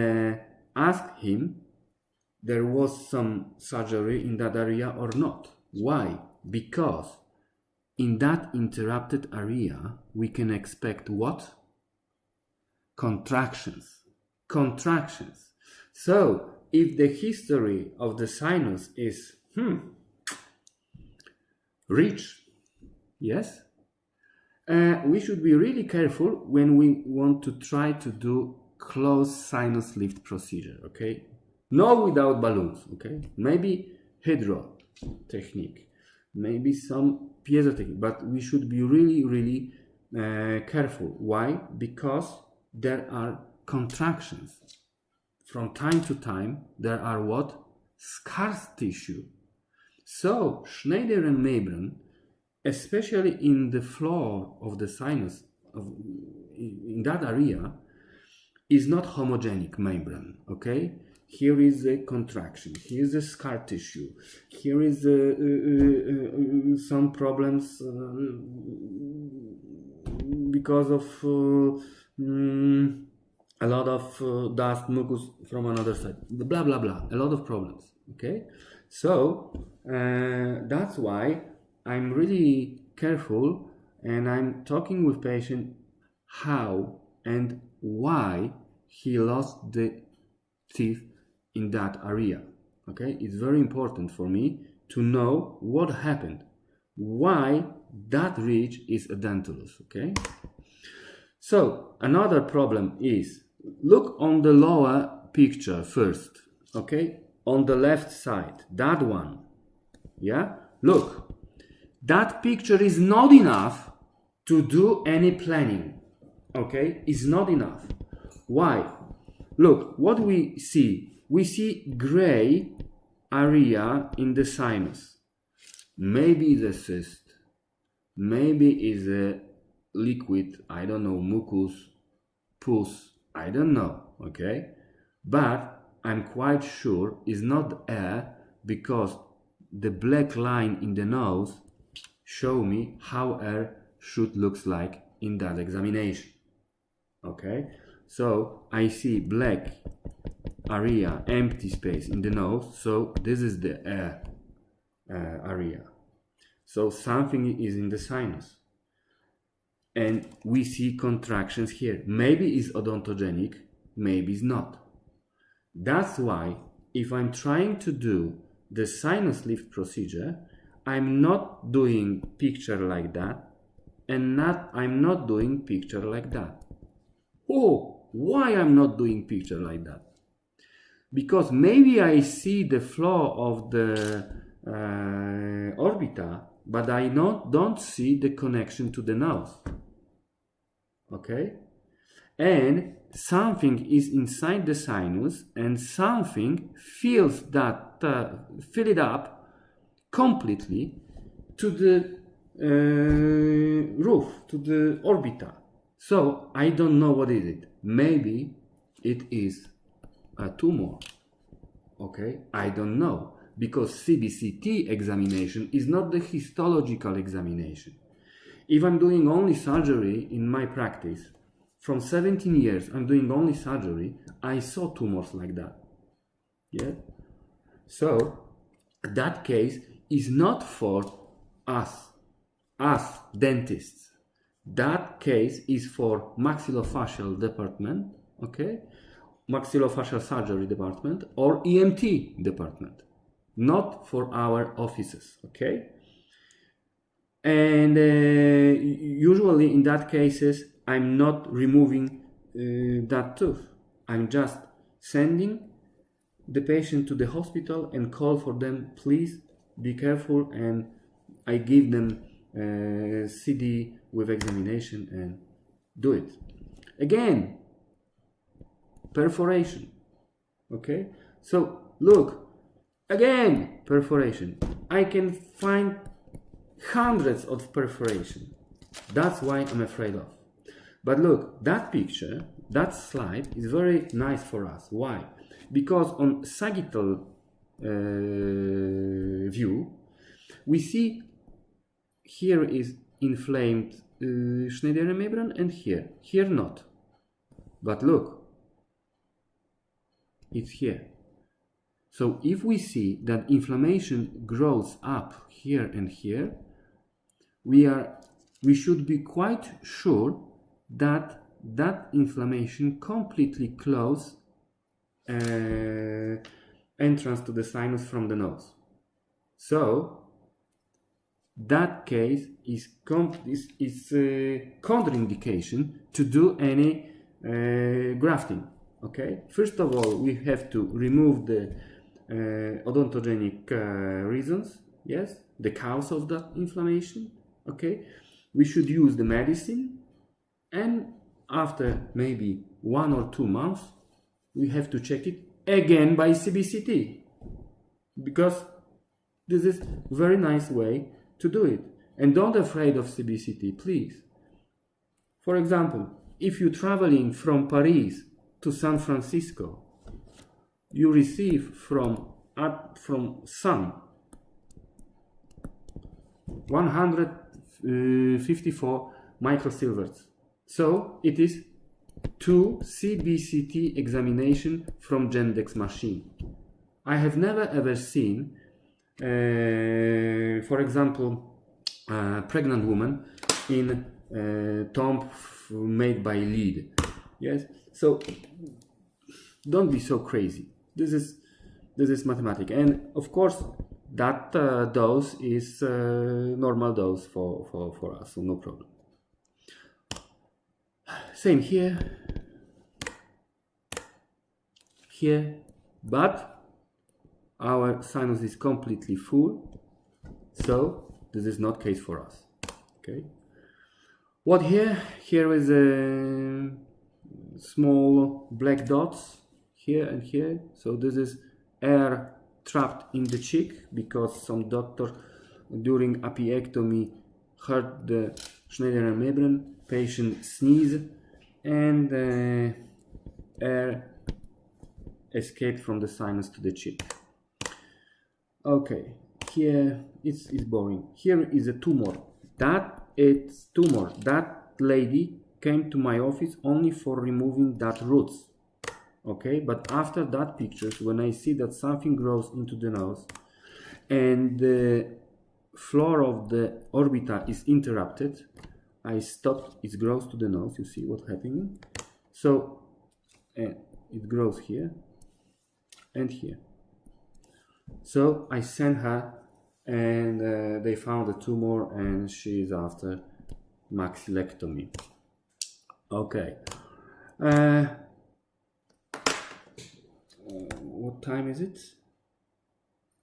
ask him there was some surgery in that area or not. Why? Because in that interrupted area we can expect what? Contractions. So if the history of the sinus is rich, yes, we should be really careful when we want to try to do closed sinus lift procedure. Okay, no without balloons. Okay, maybe hydro technique, maybe some piezo technique, but we should be really careful. Why? Because there are contractions. From time to time, there are what? Scarce tissue. So, Schneider and Mabren, especially in the floor of the sinus, in that area, is not homogenic membrane, okay? Here is a contraction, here is a scar tissue, here is some problems because of a lot of dust, mucus from another side, blah blah blah, a lot of problems, okay? So that's why I'm really careful and I'm talking with patient how and why he lost the teeth in that area, okay? It's very important for me to know what happened, why that ridge is edentulous, okay? So another problem is, look on the lower picture first, okay? On the left side, that one, yeah? Look, that picture is not enough to do any planning, okay? It's not enough. Why? Look, what we see gray area in the sinus. Maybe the cyst, maybe is a liquid, I don't know, mucus, pus, I don't know, okay? But I'm quite sure it's not air, because the black line in the nose show me how air should looks like in that examination, okay? So I see black area, empty space in the nose, so this is the air area. So something is in the sinus. And we see contractions here. Maybe it's odontogenic, maybe it's not. That's why if I'm trying to do the sinus lift procedure, I'm not doing picture like that, and I'm not doing picture like that. Oh, why I'm not doing picture like that? Because maybe I see the flow of the orbita, but I don't see the connection to the nose. Okay? And something is inside the sinus, and something fills that, fill it up completely to the roof, to the orbita. So I don't know what is it. Maybe it is a tumor. Okay? I don't know. Because CBCT examination is not the histological examination. If I'm doing only surgery in my practice, from 17 years I'm doing only surgery, I saw tumors like that. Yeah? So that case is not for us dentists. That case is for maxillofacial department, okay? Maxillofacial surgery department or EMT department, not for our offices, okay? And usually in that cases, I'm not removing that tooth. I'm just sending the patient to the hospital and call for them, please be careful, and I give them CD with examination and do it. Again, perforation, okay? So look, again, perforation. I can find hundreds of perforation. That's why I'm afraid of. But look, that picture, that slide is very nice for us. Why? Because on sagittal view, we see here is inflamed Schneiderian membrane, and here not. But look, it's here. So if we see that inflammation grows up here and here, we should be quite sure that that inflammation completely closes entrance to the sinus from the nose. So that case is contraindication to do any grafting. Okay. First of all, we have to remove the odontogenic reasons. Yes, the cause of the inflammation. Okay. We should use the medicine, and after maybe 1 or 2 months, we have to check it again by CBCT, because this is a very nice way to do it. And don't afraid of CBCT, please. For example, if you're traveling from Paris to San Francisco, you receive from sun 154 microsieverts. So it is 2 CBCT examination from Gendex machine. I have never ever seen, for example, a pregnant woman in tomb made by lead. Yes, so don't be so crazy. This is mathematics, and of course that dose is normal dose for us, so no problem. Same here, but our sinus is completely full, so this is not case for us. Okay. What here? Here is a small black dots here and here. So this is air trapped in the cheek because some doctor during apiectomy hurt the Schneider membrane. Patient sneezed and air escaped from the sinus to the cheek. Okay, here it's boring. Here is a tumor. That lady came to my office only for removing that roots. Okay, but after that pictures, when I see that something grows into the nose and the floor of the orbita is interrupted, I stopped its growth to the nose. You see what's happening? So it grows here and here. So I sent her, and they found a tumor, and she is after maxillectomy. Okay. What time is it?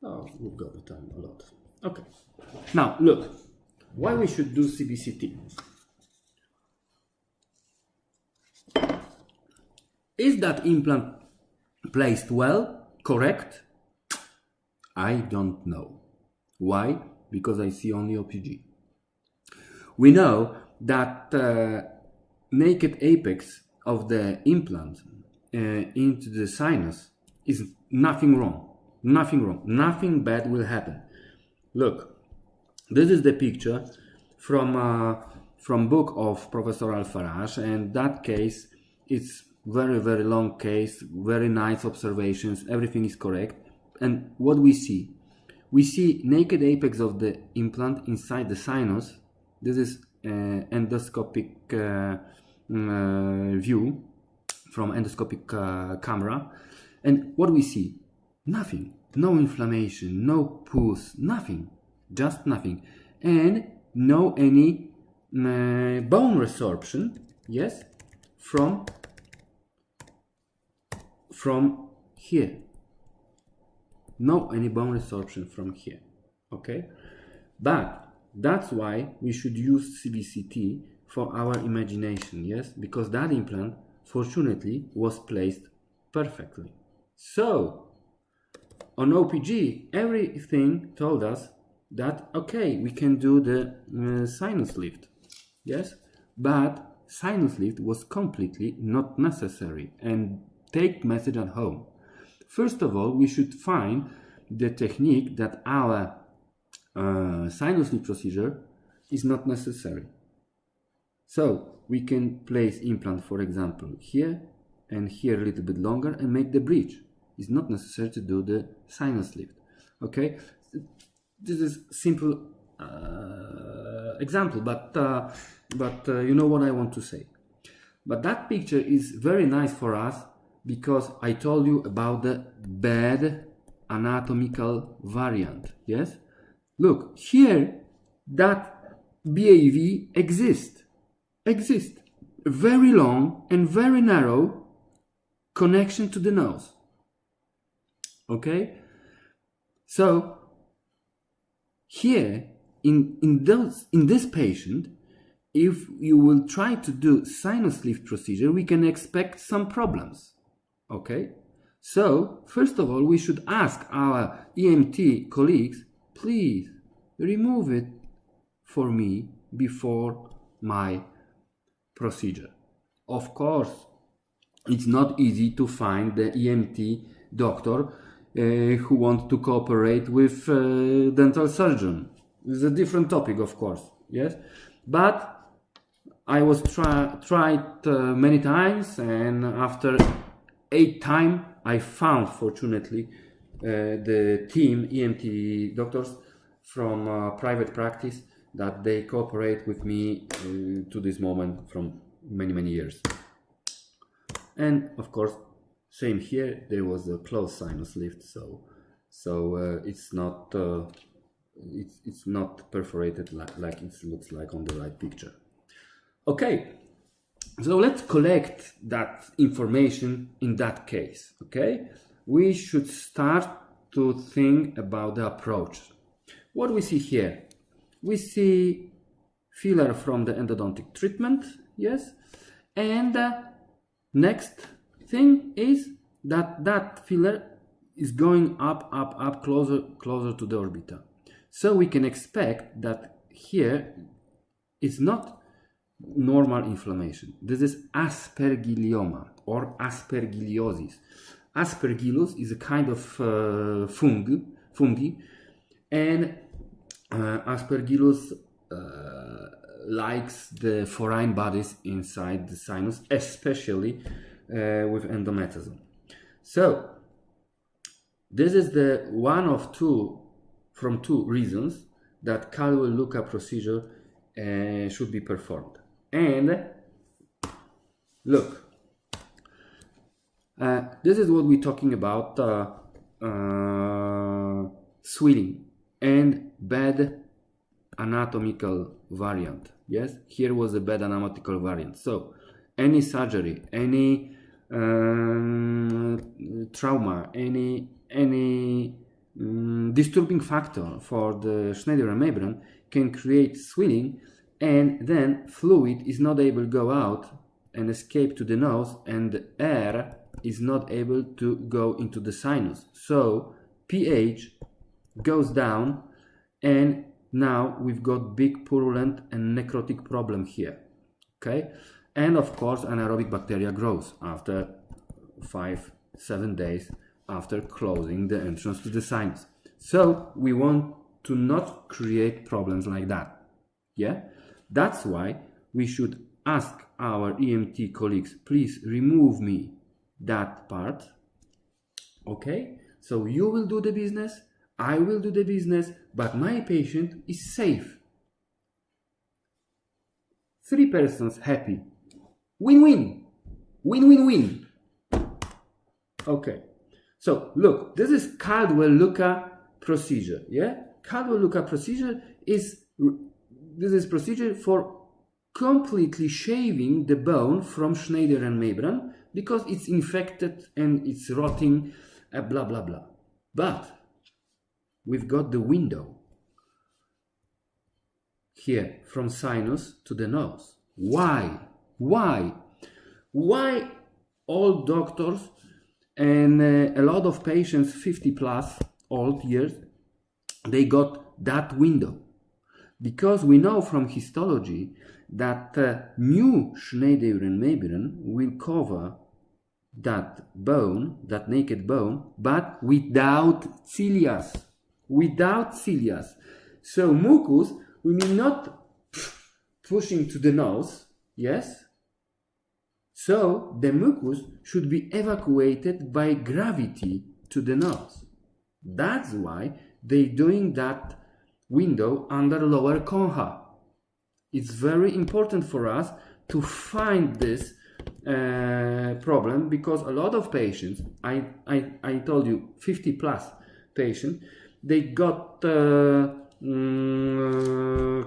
Oh, we've got the time a lot. Okay. Now look, why we should do CBCT? Is that implant placed well, correct? I don't know. Why? Because I see only OPG. We know that naked apex of the implant into the sinus is nothing wrong. Nothing wrong. Nothing bad will happen. Look, this is the picture from book of Professor Al-Faraj, and that case, it's very, very long case, very nice observations, everything is correct. And what we see naked apex of the implant inside the sinus. This is endoscopic view from endoscopic camera. And what we see? Nothing. No inflammation, no pus, nothing. Just nothing. And no any bone resorption, yes, from here. No any bone resorption from here. Okay? But that's why we should use CBCT for our imagination, yes? Because that implant, fortunately, was placed perfectly. So, on OPG, everything told us that, okay, we can do the sinus lift, yes? But sinus lift was completely not necessary, and take message at home. First of all, we should find the technique that our sinus lift procedure is not necessary. So we can place implant, for example, here and here a little bit longer and make the bridge. It's not necessary to do the sinus lift. Okay, this is simple example, but you know what I want to say. But that picture is very nice for us because I told you about the bad anatomical variant. Yes, look here, that BAV exists. Very long and very narrow connection to the nose. Okay, so here in this patient, if you will try to do sinus lift procedure, we can expect some problems. Okay, so first of all, we should ask our EMT colleagues, please remove it for me before my procedure. Of course, it's not easy to find the EMT doctor who wants to cooperate with dental surgeon. It's a different topic, of course, yes, but I was tried many times, and after 8 times I found, fortunately, the team EMT doctors from private practice that they cooperate with me to this moment from many years. And of course, same here, there was a closed sinus lift, so it's not perforated like it looks like on the right picture. Okay, so let's collect that information in that case. Okay, we should start to think about the approach. What we see here, we see filler from the endodontic treatment, yes, and next thing is that filler is going up closer to the orbita. So we can expect that here is not normal inflammation. This is aspergilloma or aspergillosis. Aspergillus is a kind of fungi, and Aspergillus likes the foreign bodies inside the sinus, especially with endometasm. So this is the one of two reasons that Caldwell-Luca procedure should be performed. And look, this is what we're talking about, swelling and bad anatomical variant. Yes, here was a bad anatomical variant. So any surgery, any trauma, any disturbing factor for the Schneider membrane can create swelling, and then fluid is not able to go out and escape to the nose, and the air is not able to go into the sinus. So pH goes down, and now we've got big purulent and necrotic problem here. Okay, and of course anaerobic bacteria grows after 5-7 days after closing the entrance to the sinus. So we want to not create problems like that. Yeah, that's why we should ask our EMT colleagues, please remove me that part. Okay, so you will do the business, I will do the business, but my patient is safe. 3 persons happy. Win-win. Win-win-win. Okay. So look, this is Caldwell-Luca procedure. Yeah, Caldwell-Luca procedure is procedure for completely shaving the bone from Schneider and membrane because it's infected and it's rotting, blah blah blah. But we've got the window here from sinus to the nose. Why all doctors and a lot of patients 50 plus old years, they got that window? Because we know from histology that new Schneiderian membrane will cover that bone, that naked bone, but without cilias. Without cilias. So mucus will be not pushing to the nose, yes? So the mucus should be evacuated by gravity to the nose. That's why they're doing that window under lower concha. It's very important for us to find this problem, because a lot of patients, I told you 50 plus patients, they got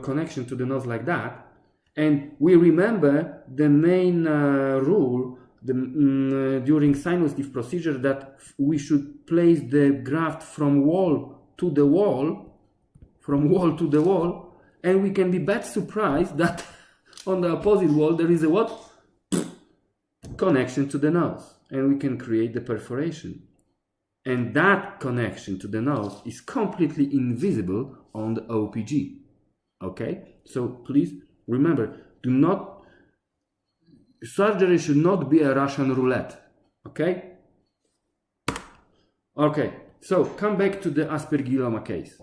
connection to the nose like that. And we remember the main rule during sinus lift procedure, that we should place the graft from wall to the wall, and we can be bad surprised that on the opposite wall there is a what? Connection to the nose, and we can create the perforation. And that connection to the nose is completely invisible on the OPG. Okay, so please remember, do not surgery should not be a Russian roulette. Okay? Okay, so come back to the aspergilloma case.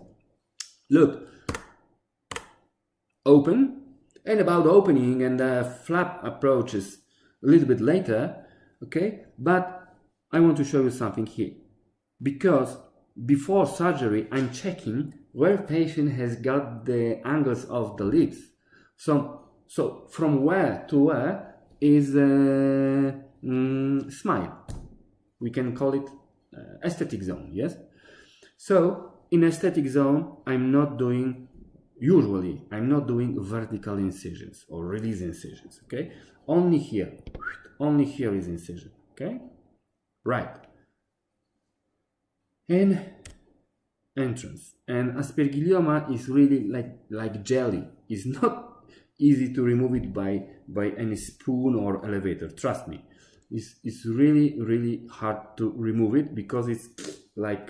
Look, open, and about opening and the flap approaches a little bit later, okay? But I want to show you something here. Because before surgery, I'm checking where patient has got the angles of the lips. So from where to where is smile. We can call it aesthetic zone, yes? So in aesthetic zone, usually I'm not doing vertical incisions or release incisions, okay? Only here is incision, okay? Right. And entrance. And aspergilloma is really like jelly. It's not easy to remove it by any spoon or elevator, trust me. It's really hard to remove it because it's like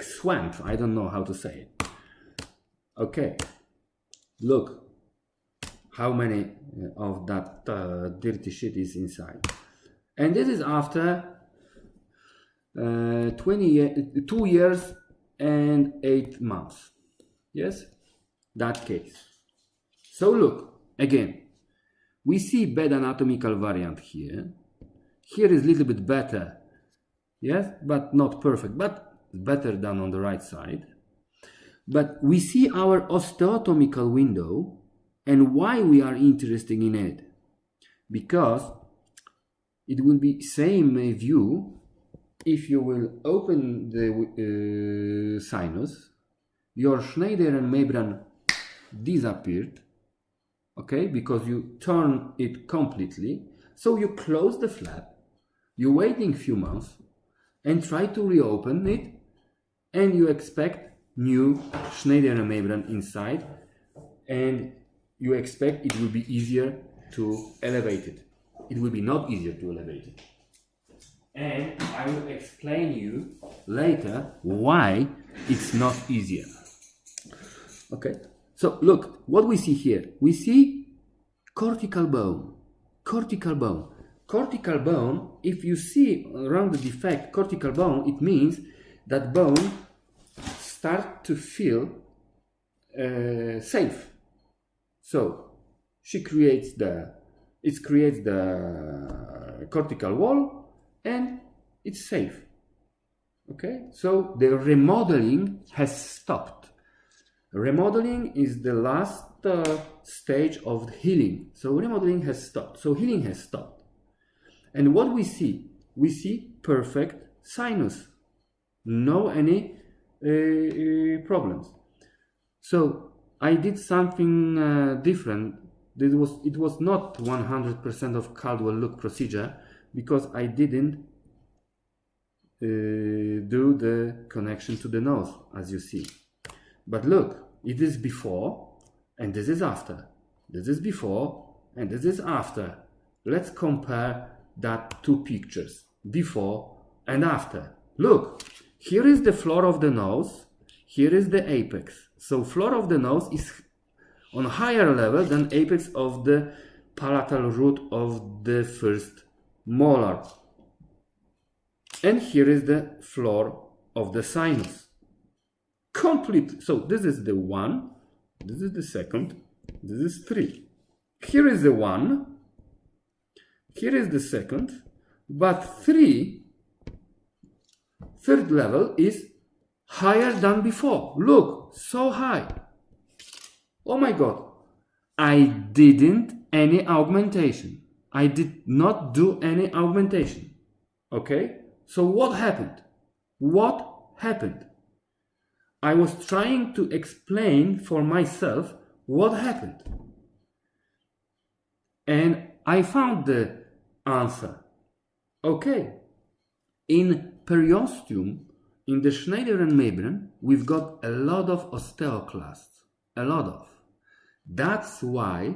swamp. I don't know how to say it. Okay, look how many of that dirty shit is inside. And this is after 2 years and 8 months. Yes, that case. So look, again, we see bad anatomical variant here. Here is a little bit better, yes, but not perfect, but better than on the right side. But we see our osteotomical window, and why we are interested in it? Because it will be same view if you will open the sinus, your Schneider membrane disappeared, okay, because you turn it completely. So you close the flap, you're waiting a few months and try to reopen it, and you expect new Schneider membrane inside, and you expect it will be easier to elevate it. It will be not easier to elevate it. And I will explain you later why it's not easier. Okay, so look, what we see here. We see cortical bone. Cortical bone. Cortical bone, if you see around the defect cortical bone, it means that bone start to feel safe. So it creates the cortical wall, and it's safe. Okay, so the remodeling has stopped. Remodeling is the last stage of healing. So remodeling has stopped. So healing has stopped. And what we see? We see perfect sinus. No any problems. So I did something different. It was not 100% of Caldwell look procedure, because I didn't do the connection to the nose, as you see. But look, it is before and this is after. This is before and this is after. Let's compare that two pictures, before and after. Look, here is the floor of the nose, here is the apex. So floor of the nose is on a higher level than apex of the palatal root of the first molar. And here is the floor of the sinus. Completely. So this is the one, this is the second, this is 3. Here is the one, here is the second, but third level is higher than before. Look, so high. Oh my God. I didn't any augmentation. I did not do any augmentation. Okay? So what happened? What happened? I was trying to explain for myself what happened. And I found the answer. Okay. In periosteum, in the Schneider membrane, we've got a lot of osteoclasts. A lot of. That's why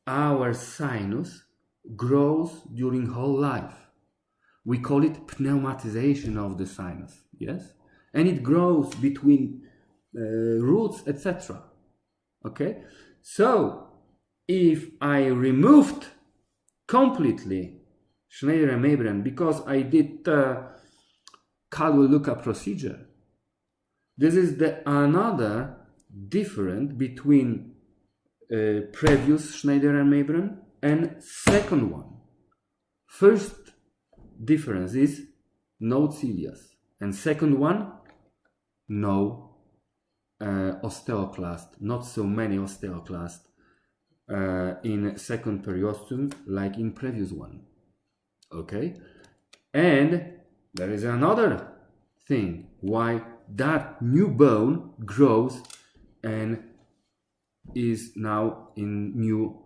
our sinus grows during whole life. We call it pneumatization of the sinus, yes? And it grows between roots, etc. Okay? So, if I removed completely Schneider and Mabren because I did Caldwell-Luca procedure. This is the another difference between previous Schneider and Mabren and second one. First difference is no cilius, and second one, no osteoclast, not so many osteoclasts in second periosteum like in previous one. Okay, and there is another thing why that new bone grows and is now in new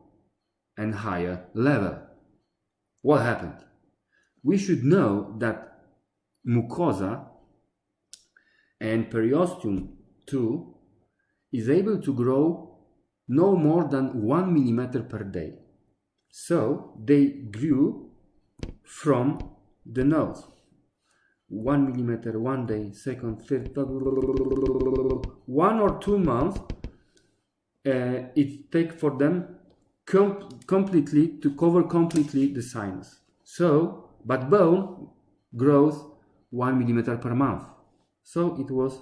and higher level. What happened? We should know that mucosa and periosteum 2 is able to grow no more than 1 millimeter per day. So they grew from the nose. 1 millimeter one day, second, third, 1 or 2 months it takes for them completely to cover completely the sinus. So, but bone grows 1 millimeter per month. So it was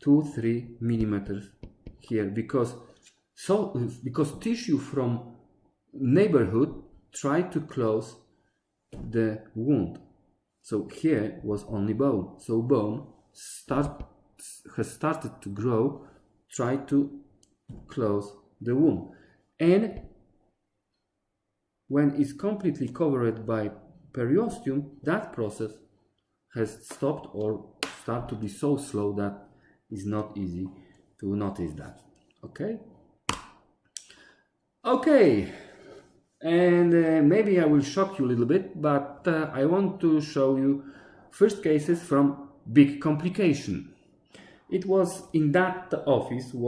2-3 millimeters here because tissue from neighborhood tried to close the wound. So here was only bone. So bone has started to grow, try to close the wound. And when it's completely covered by periosteum, that process has stopped or start to be so slow that it's not easy to notice that. Okay? Okay. And maybe I will shock you a little bit, but I want to show you first cases from big complication. It was in that office there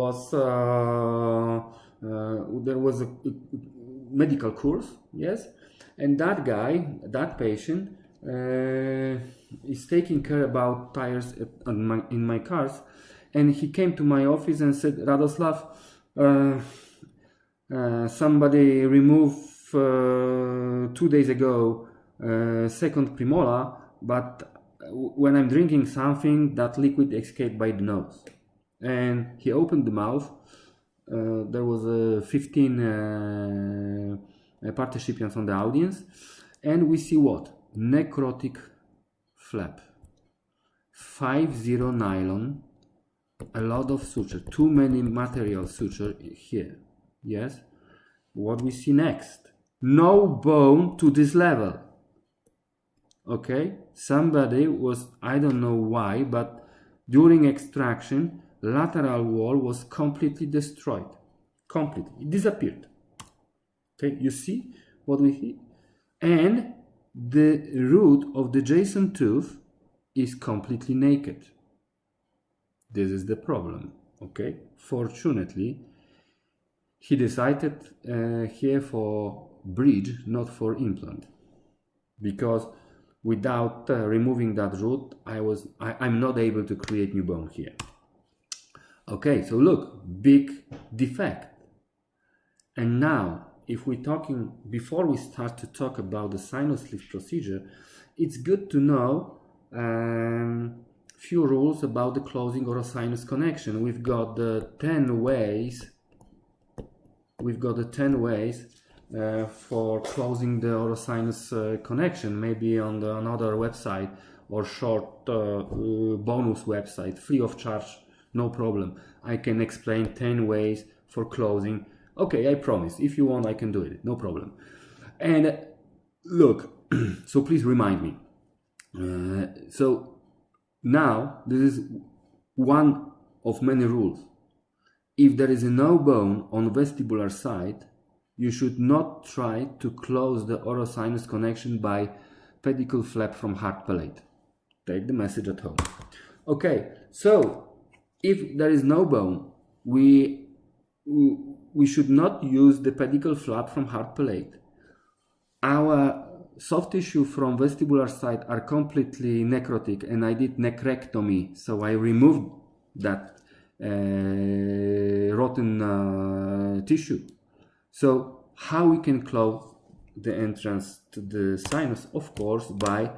was a medical course, yes, and that guy, that patient is taking care about tires in my cars, and he came to my office and said, Radoslav, somebody removed 2 days ago second premolar, but when I'm drinking something, that liquid escaped by the nose. And he opened the mouth. There was 15 participants on the audience, and we see what? Necrotic flap, 5-0 nylon, a lot of suture, too many material suture here. Yes. What we see next? No bone to this level. Okay, somebody was, I don't know why, but during extraction, lateral wall was completely destroyed. Completely, it disappeared. Okay, you see what we see? And the root of the adjacent tooth is completely naked. This is the problem. Okay, fortunately, he decided here for bridge, not for implant, because without removing that root, I'm not able to create new bone here. Okay, so look, big defect. And now, if we're talking, before we start to talk about the sinus lift procedure, it's good to know few rules about the closing orosinus connection. We've got the 10 ways. We've got the 10 ways for closing the orosinus connection, maybe on another website or short bonus website, free of charge, no problem. I can explain 10 ways for closing. Okay, I promise. If you want, I can do it. No problem. And look, so please remind me. So now this is one of many rules. If there is no bone on vestibular side, you should not try to close the orosinus connection by pedicle flap from hard palate. Take the message at home. Okay, so if there is no bone, we should not use the pedicle flap from hard palate. Our soft tissue from vestibular side are completely necrotic, and I did necrectomy, so I removed that rotten tissue. So how we can close the entrance to the sinus, of course, by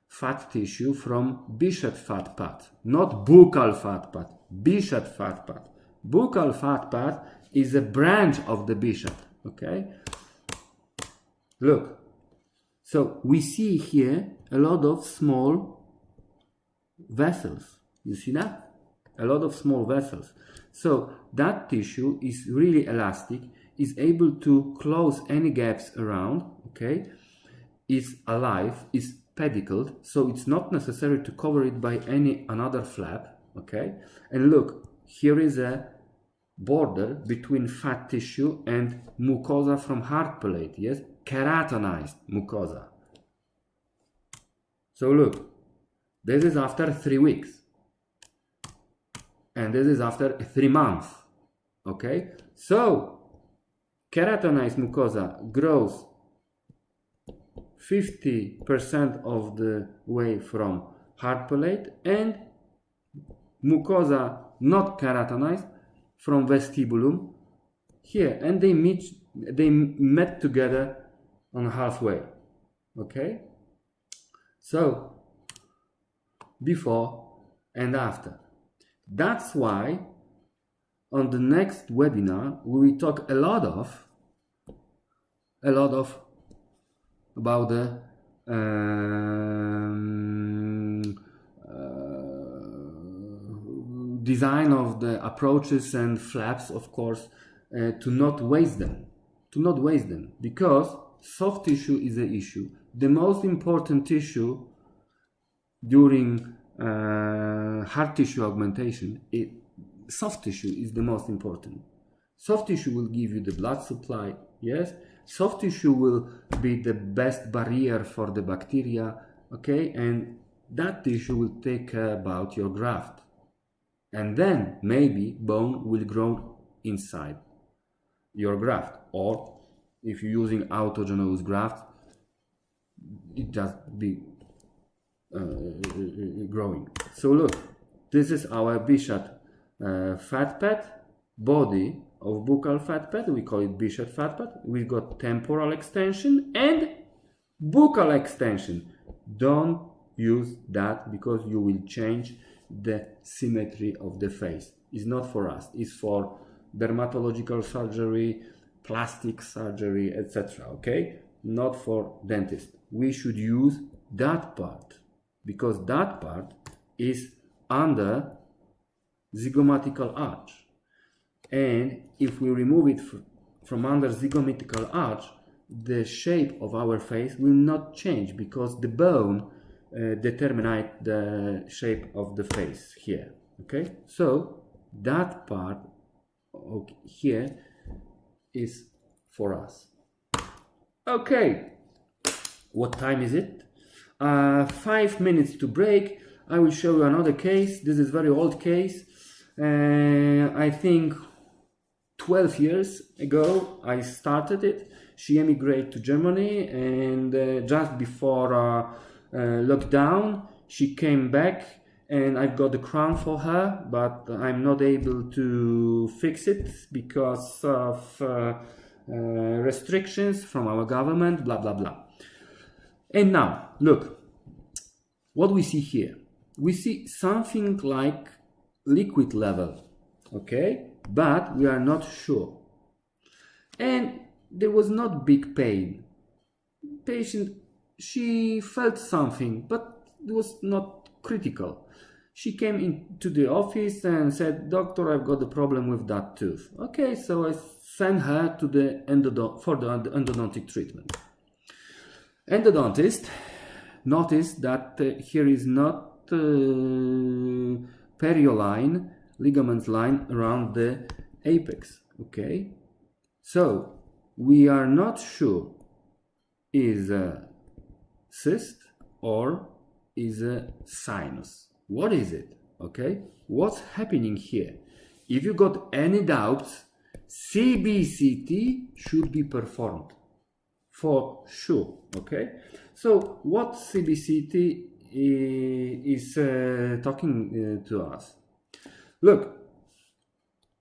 fat tissue from Bichat fat pad, not buccal fat pad, Bichat fat pad. Buccal fat pad is a branch of the Bichat, okay? Look, so we see here a lot of small vessels. You see that? A lot of small vessels. So that tissue is really elastic, is able to close any gaps around, okay? Is alive, is pedicled, so it's not necessary to cover it by another flap, okay? And look, here is a border between fat tissue and mucosa from heart plate, yes? Keratinized mucosa. So look, this is after 3 weeks. And this is after 3 months, okay? So, keratinized mucosa grows 50% of the way from heart plate, and mucosa not keratinized from vestibulum here, and they met together on halfway, okay? So before and after. That's why on the next webinar we will talk a lot of about the design of the approaches and flaps, of course, to not waste them, because soft tissue is an issue. The most important tissue during hard tissue augmentation, soft tissue is the most important. Soft tissue will give you the blood supply, yes. Soft tissue will be the best barrier for the bacteria, okay, and that tissue will take care about your graft. And then maybe bone will grow inside your graft, or if you're using autogenous graft, it just be growing. So look, this is our Bichat fat pad, body of buccal fat pad, we call it Bichat fat pad. We got temporal extension and buccal extension. Don't use that because you will change the symmetry of the face. It's not for us, it's for dermatological surgery, plastic surgery, etc. Okay, not for dentist. We should use that part because that part is under zygomatical arch, and if we remove it from under zygomatical arch, the shape of our face will not change because the bone determines the shape of the face here. Okay, so that part here is for us. Okay, what time is it? 5 minutes to break. I will show you another case. This is very old case. I think 12 years ago I started it. She emigrated to Germany, and just before lockdown she came back, and I got the crown for her, but I'm not able to fix it because of restrictions from our government, blah blah blah. And now look what we see here. We see something like liquid level, okay, but we are not sure. And there was not big pain. Patient, she felt something, but it was not critical. She came into the office and said, "Doctor, I've got a problem with that tooth." Okay, so I sent her to the endodontic treatment. Endodontist noticed that here is not perioline ligaments line around the apex. Okay, so we are not sure is a cyst or is a sinus. What is it? Okay, what's happening here? If you got any doubts, CBCT should be performed for sure. Okay, so what CBCT is talking to us? Look,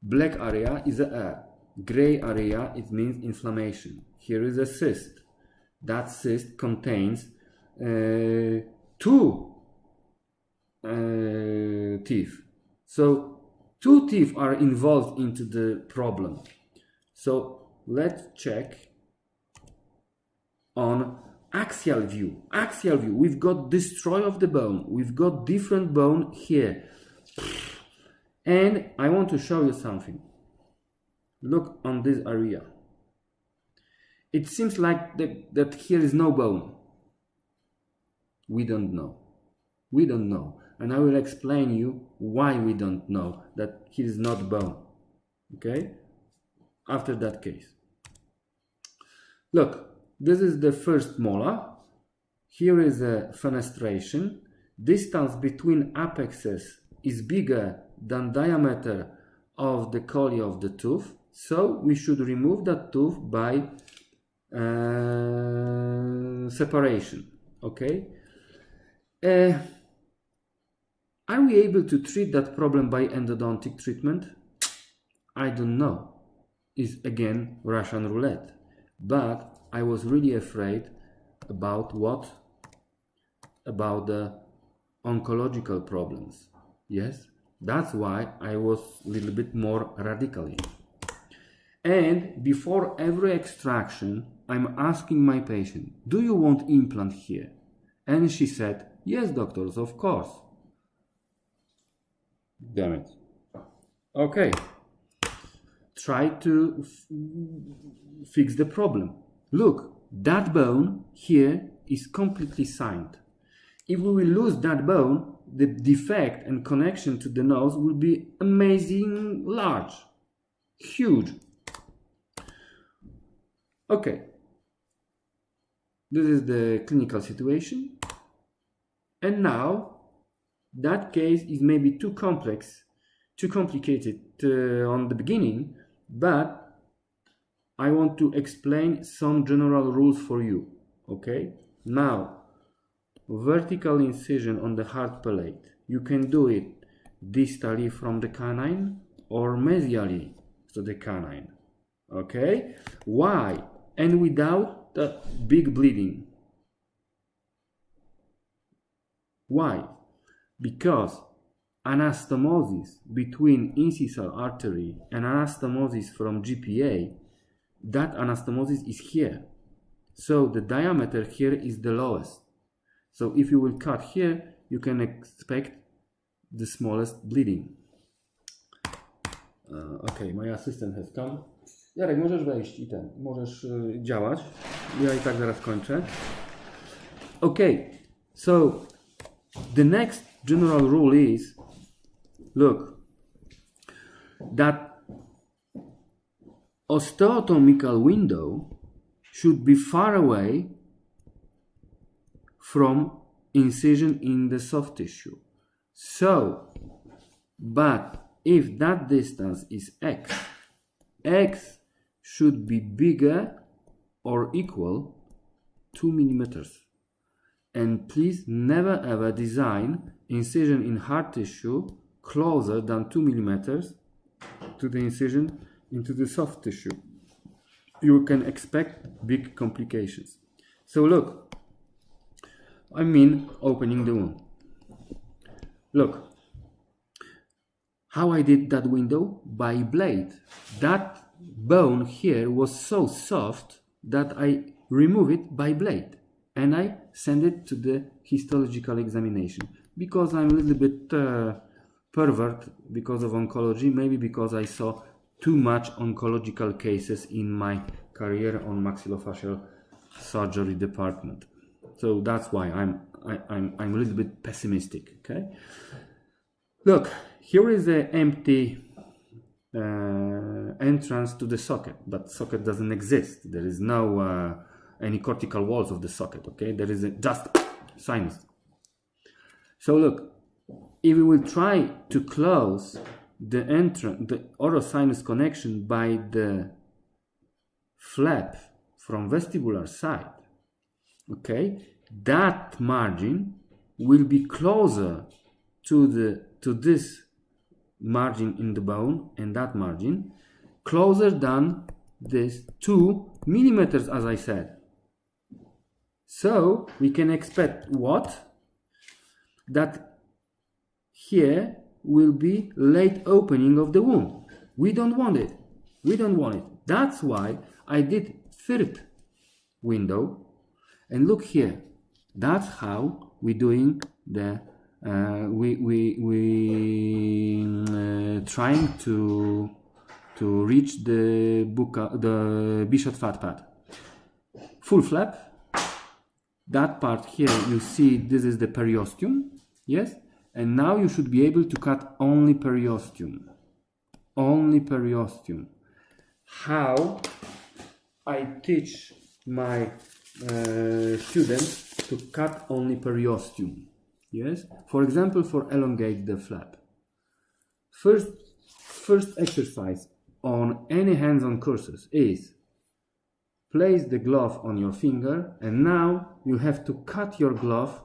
black area is a gray area, it means inflammation. Here is a cyst. that cyst contains two teeth. So 2 teeth are involved into the problem. So let's check on axial view. Axial view, we've got destroy of the bone. We've got different bone here. And I want to show you something. Look on this area. It seems like that here is no bone. We don't know. We don't know. And I will explain you why we don't know that here is not bone. Okay? After that case. Look, this is the first molar. Here is a fenestration. Distance between apexes is bigger than diameter of the collia of the tooth. So we should remove that tooth by separation. Okay? Are we able to treat that problem by endodontic treatment? I don't know. It's again Russian roulette. But I was really afraid about what? About the oncological problems. Yes? That's why I was a little bit more radical. And before every extraction, I'm asking my patient, do you want implant here? And she said, yes, doctors, of course. Damn it. Okay. Try to fix the problem. Look, that bone here is completely signed. If we will lose that bone, the defect and connection to the nose will be amazing large, huge. Okay, this is the clinical situation, and now that case is maybe too complex, too complicated on the beginning, but I want to explain some general rules for you. Okay, now vertical incision on the hard palate, you can do it distally from the canine or mesially to the canine. Okay, why? And without the big bleeding. Why? Because anastomosis between incisal artery and anastomosis from GPA, that anastomosis is here. So the diameter here is the lowest. So if you will cut here, you can expect the smallest bleeding. Okay, my assistant has come. Jarek, możesz wejść i możesz działać. Ja i tak zaraz kończę. Okay, so the next general rule is, look, that osteotomical window should be far away from incision in the soft tissue. So, but if that distance is x, x should be bigger or equal 2 millimeters. And please never ever design incision in hard tissue closer than 2 millimeters to the incision into the soft tissue. You can expect big complications. So look, I mean opening the wound. Look, how I did that window? By blade. That bone here was so soft that I remove it by blade and I send it to the histological examination, because I'm a little bit pervert because of oncology, maybe because I saw too much oncological cases in my career on maxillofacial surgery department. So that's why I'm a little bit pessimistic. Okay, look, here is an empty entrance to the socket, but socket doesn't exist. There is no any cortical walls of the socket. Okay, there is just sinus. So look, if we will try to close the entrance, the orosinus connection by the flap from vestibular side, okay, that margin will be closer to this margin in the bone, and that margin closer than this 2 millimeters, as I said. So we can expect what? That here will be late opening of the wound. We don't want it. We don't want it. That's why I did third window. And look here. That's how we're doing the trying to reach the Bishop fat pad. Full flap. That part here, you see, this is the periosteum, yes? And now you should be able to cut only periosteum. Only periosteum. How I teach my students to cut only periosteum, yes? For example, for elongate the flap. First exercise on any hands-on courses is place the glove on your finger, and now you have to cut your glove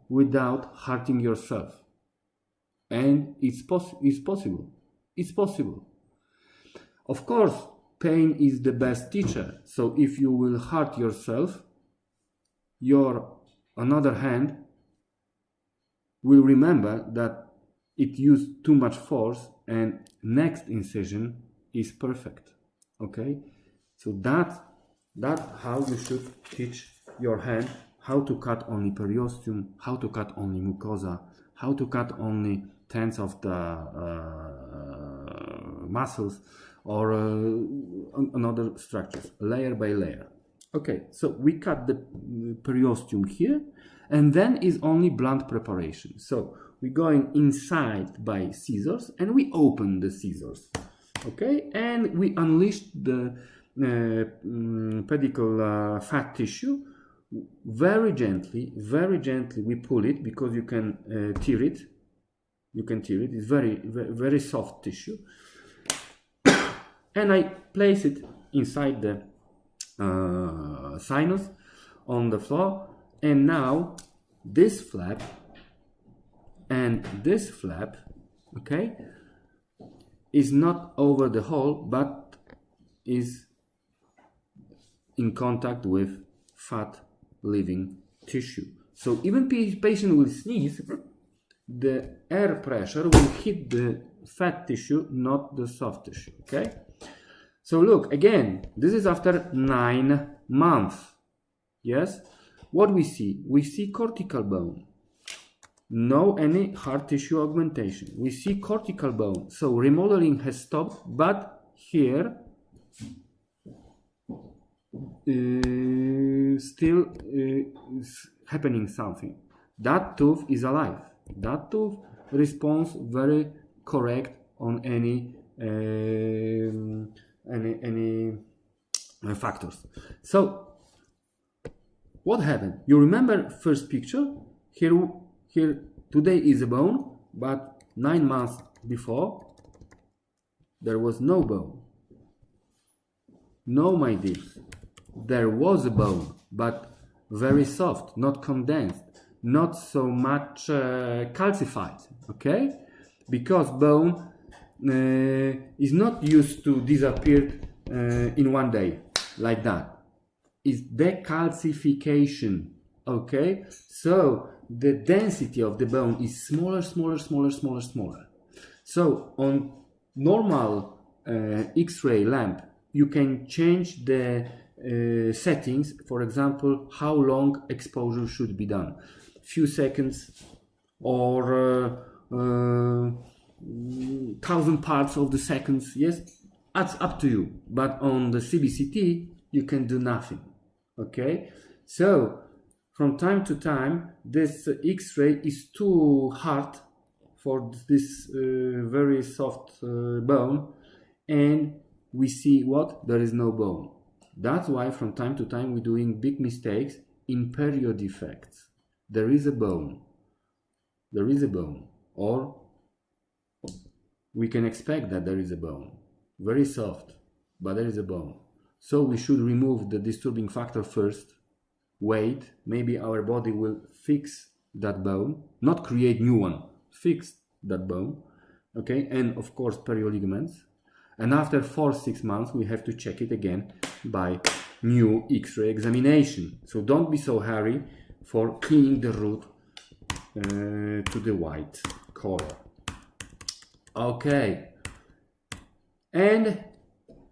without hurting yourself. And it's possible. It's possible. Of course, pain is the best teacher. So if you will hurt yourself, your another hand will remember that it used too much force, and next incision is perfect. Okay? So that's how you should teach your hand how to cut only periosteum, how to cut only mucosa, how to cut only tens of the muscles or another structures, layer by layer. Okay, so we cut the periosteum here, and then is only blunt preparation. So we're going inside by scissors, and we open the scissors. Okay, and we unleash the pedicle fat tissue very gently we pull it, because you can tear it. It's very soft tissue. And I place it inside the sinus on the floor, and now this flap and this flap, okay, is not over the hole, but is in contact with fat living tissue. So even patient will sneeze, the air pressure will hit the fat tissue, not the soft tissue. Okay, so look again, this is after 9 months. Yes, what we see cortical bone, no any hard tissue augmentation. We see cortical bone, so remodeling has stopped, but here still is happening something. That tooth is alive. That tooth responds very correct on any factors. So what happened? You remember first picture? Here today is a bone, but 9 months before there was no bone. No, my dears. There was a bone, but very soft, not condensed, not so much calcified, okay? Because bone is not used to disappear in one day, like that. It's decalcification, okay? So the density of the bone is smaller. So on normal X-ray lamp, you can change the settings. For example, how long exposure should be done, few seconds or 1000 parts of the seconds. Yes, that's up to you. But on the CBCT you can do nothing. Okay, so from time to time this X-ray is too hard for this very soft bone, and we see what? There is no bone. That's why from time to time we're doing big mistakes in perio defects. There is a bone. There is a bone. Or we can expect that there is a bone. Very soft, but there is a bone. So we should remove the disturbing factor first. Wait, maybe our body will fix that bone. Not create new one. Fix that bone. Okay, and of course perio ligaments. And after 4-6 months we have to check it again by new X-ray examination. So don't be so hurry for cleaning the root to the white color. Okay, and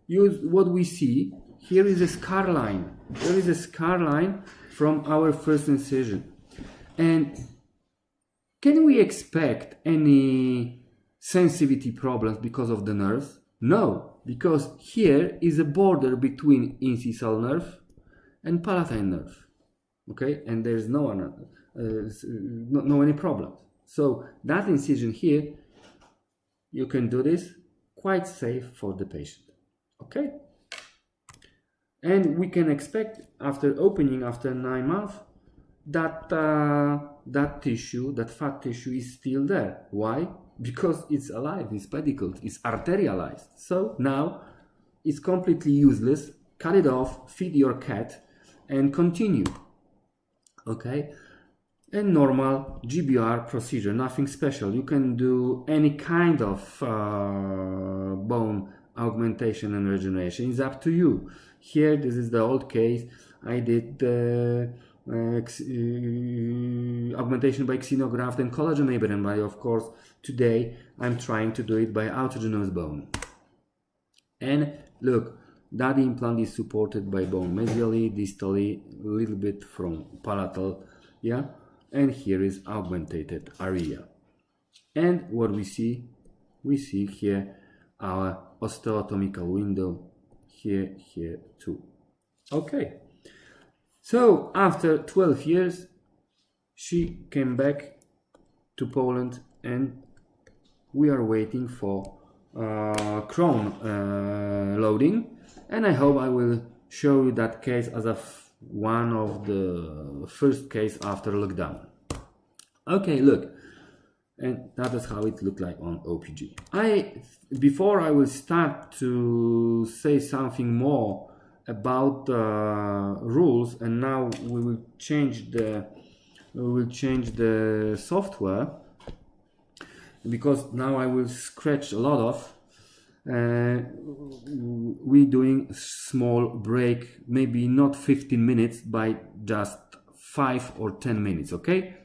what we see here is a scar line. There is a scar line from our first incision. And can we expect any sensitivity problems because of the nerves? No, because here is a border between incisal nerve and palatine nerve. Okay, and there's no any problems. So that incision here, you can do this quite safe for the patient. Okay, and we can expect after opening after 9 months that that tissue, that fat tissue, is still there. Why? Because it's alive, it's pedicled, it's arterialized. So now it's completely useless. Cut it off, feed your cat, and continue. Okay, and normal GBR procedure, nothing special. You can do any kind of bone augmentation and regeneration. It's up to you. Here, this is the old case. I did augmentation by xenograft and collagen membrane, but of course today I'm trying to do it by autogenous bone. And look, that implant is supported by bone medially, distally, a little bit from palatal, yeah, and here is augmented area. And what we see here our osteotomical window, here too. Okay, so after 12 years she came back to Poland and we are waiting for crown loading, and I hope I will show you that case as one of the first case after lockdown. Okay, look, and that is how it looked like on OPG. Before I will start to say something more about the rules, and now we will change the software, because now I will scratch a lot of. We're doing small break, maybe not 15 minutes, by just 5 or 10 minutes. Okay,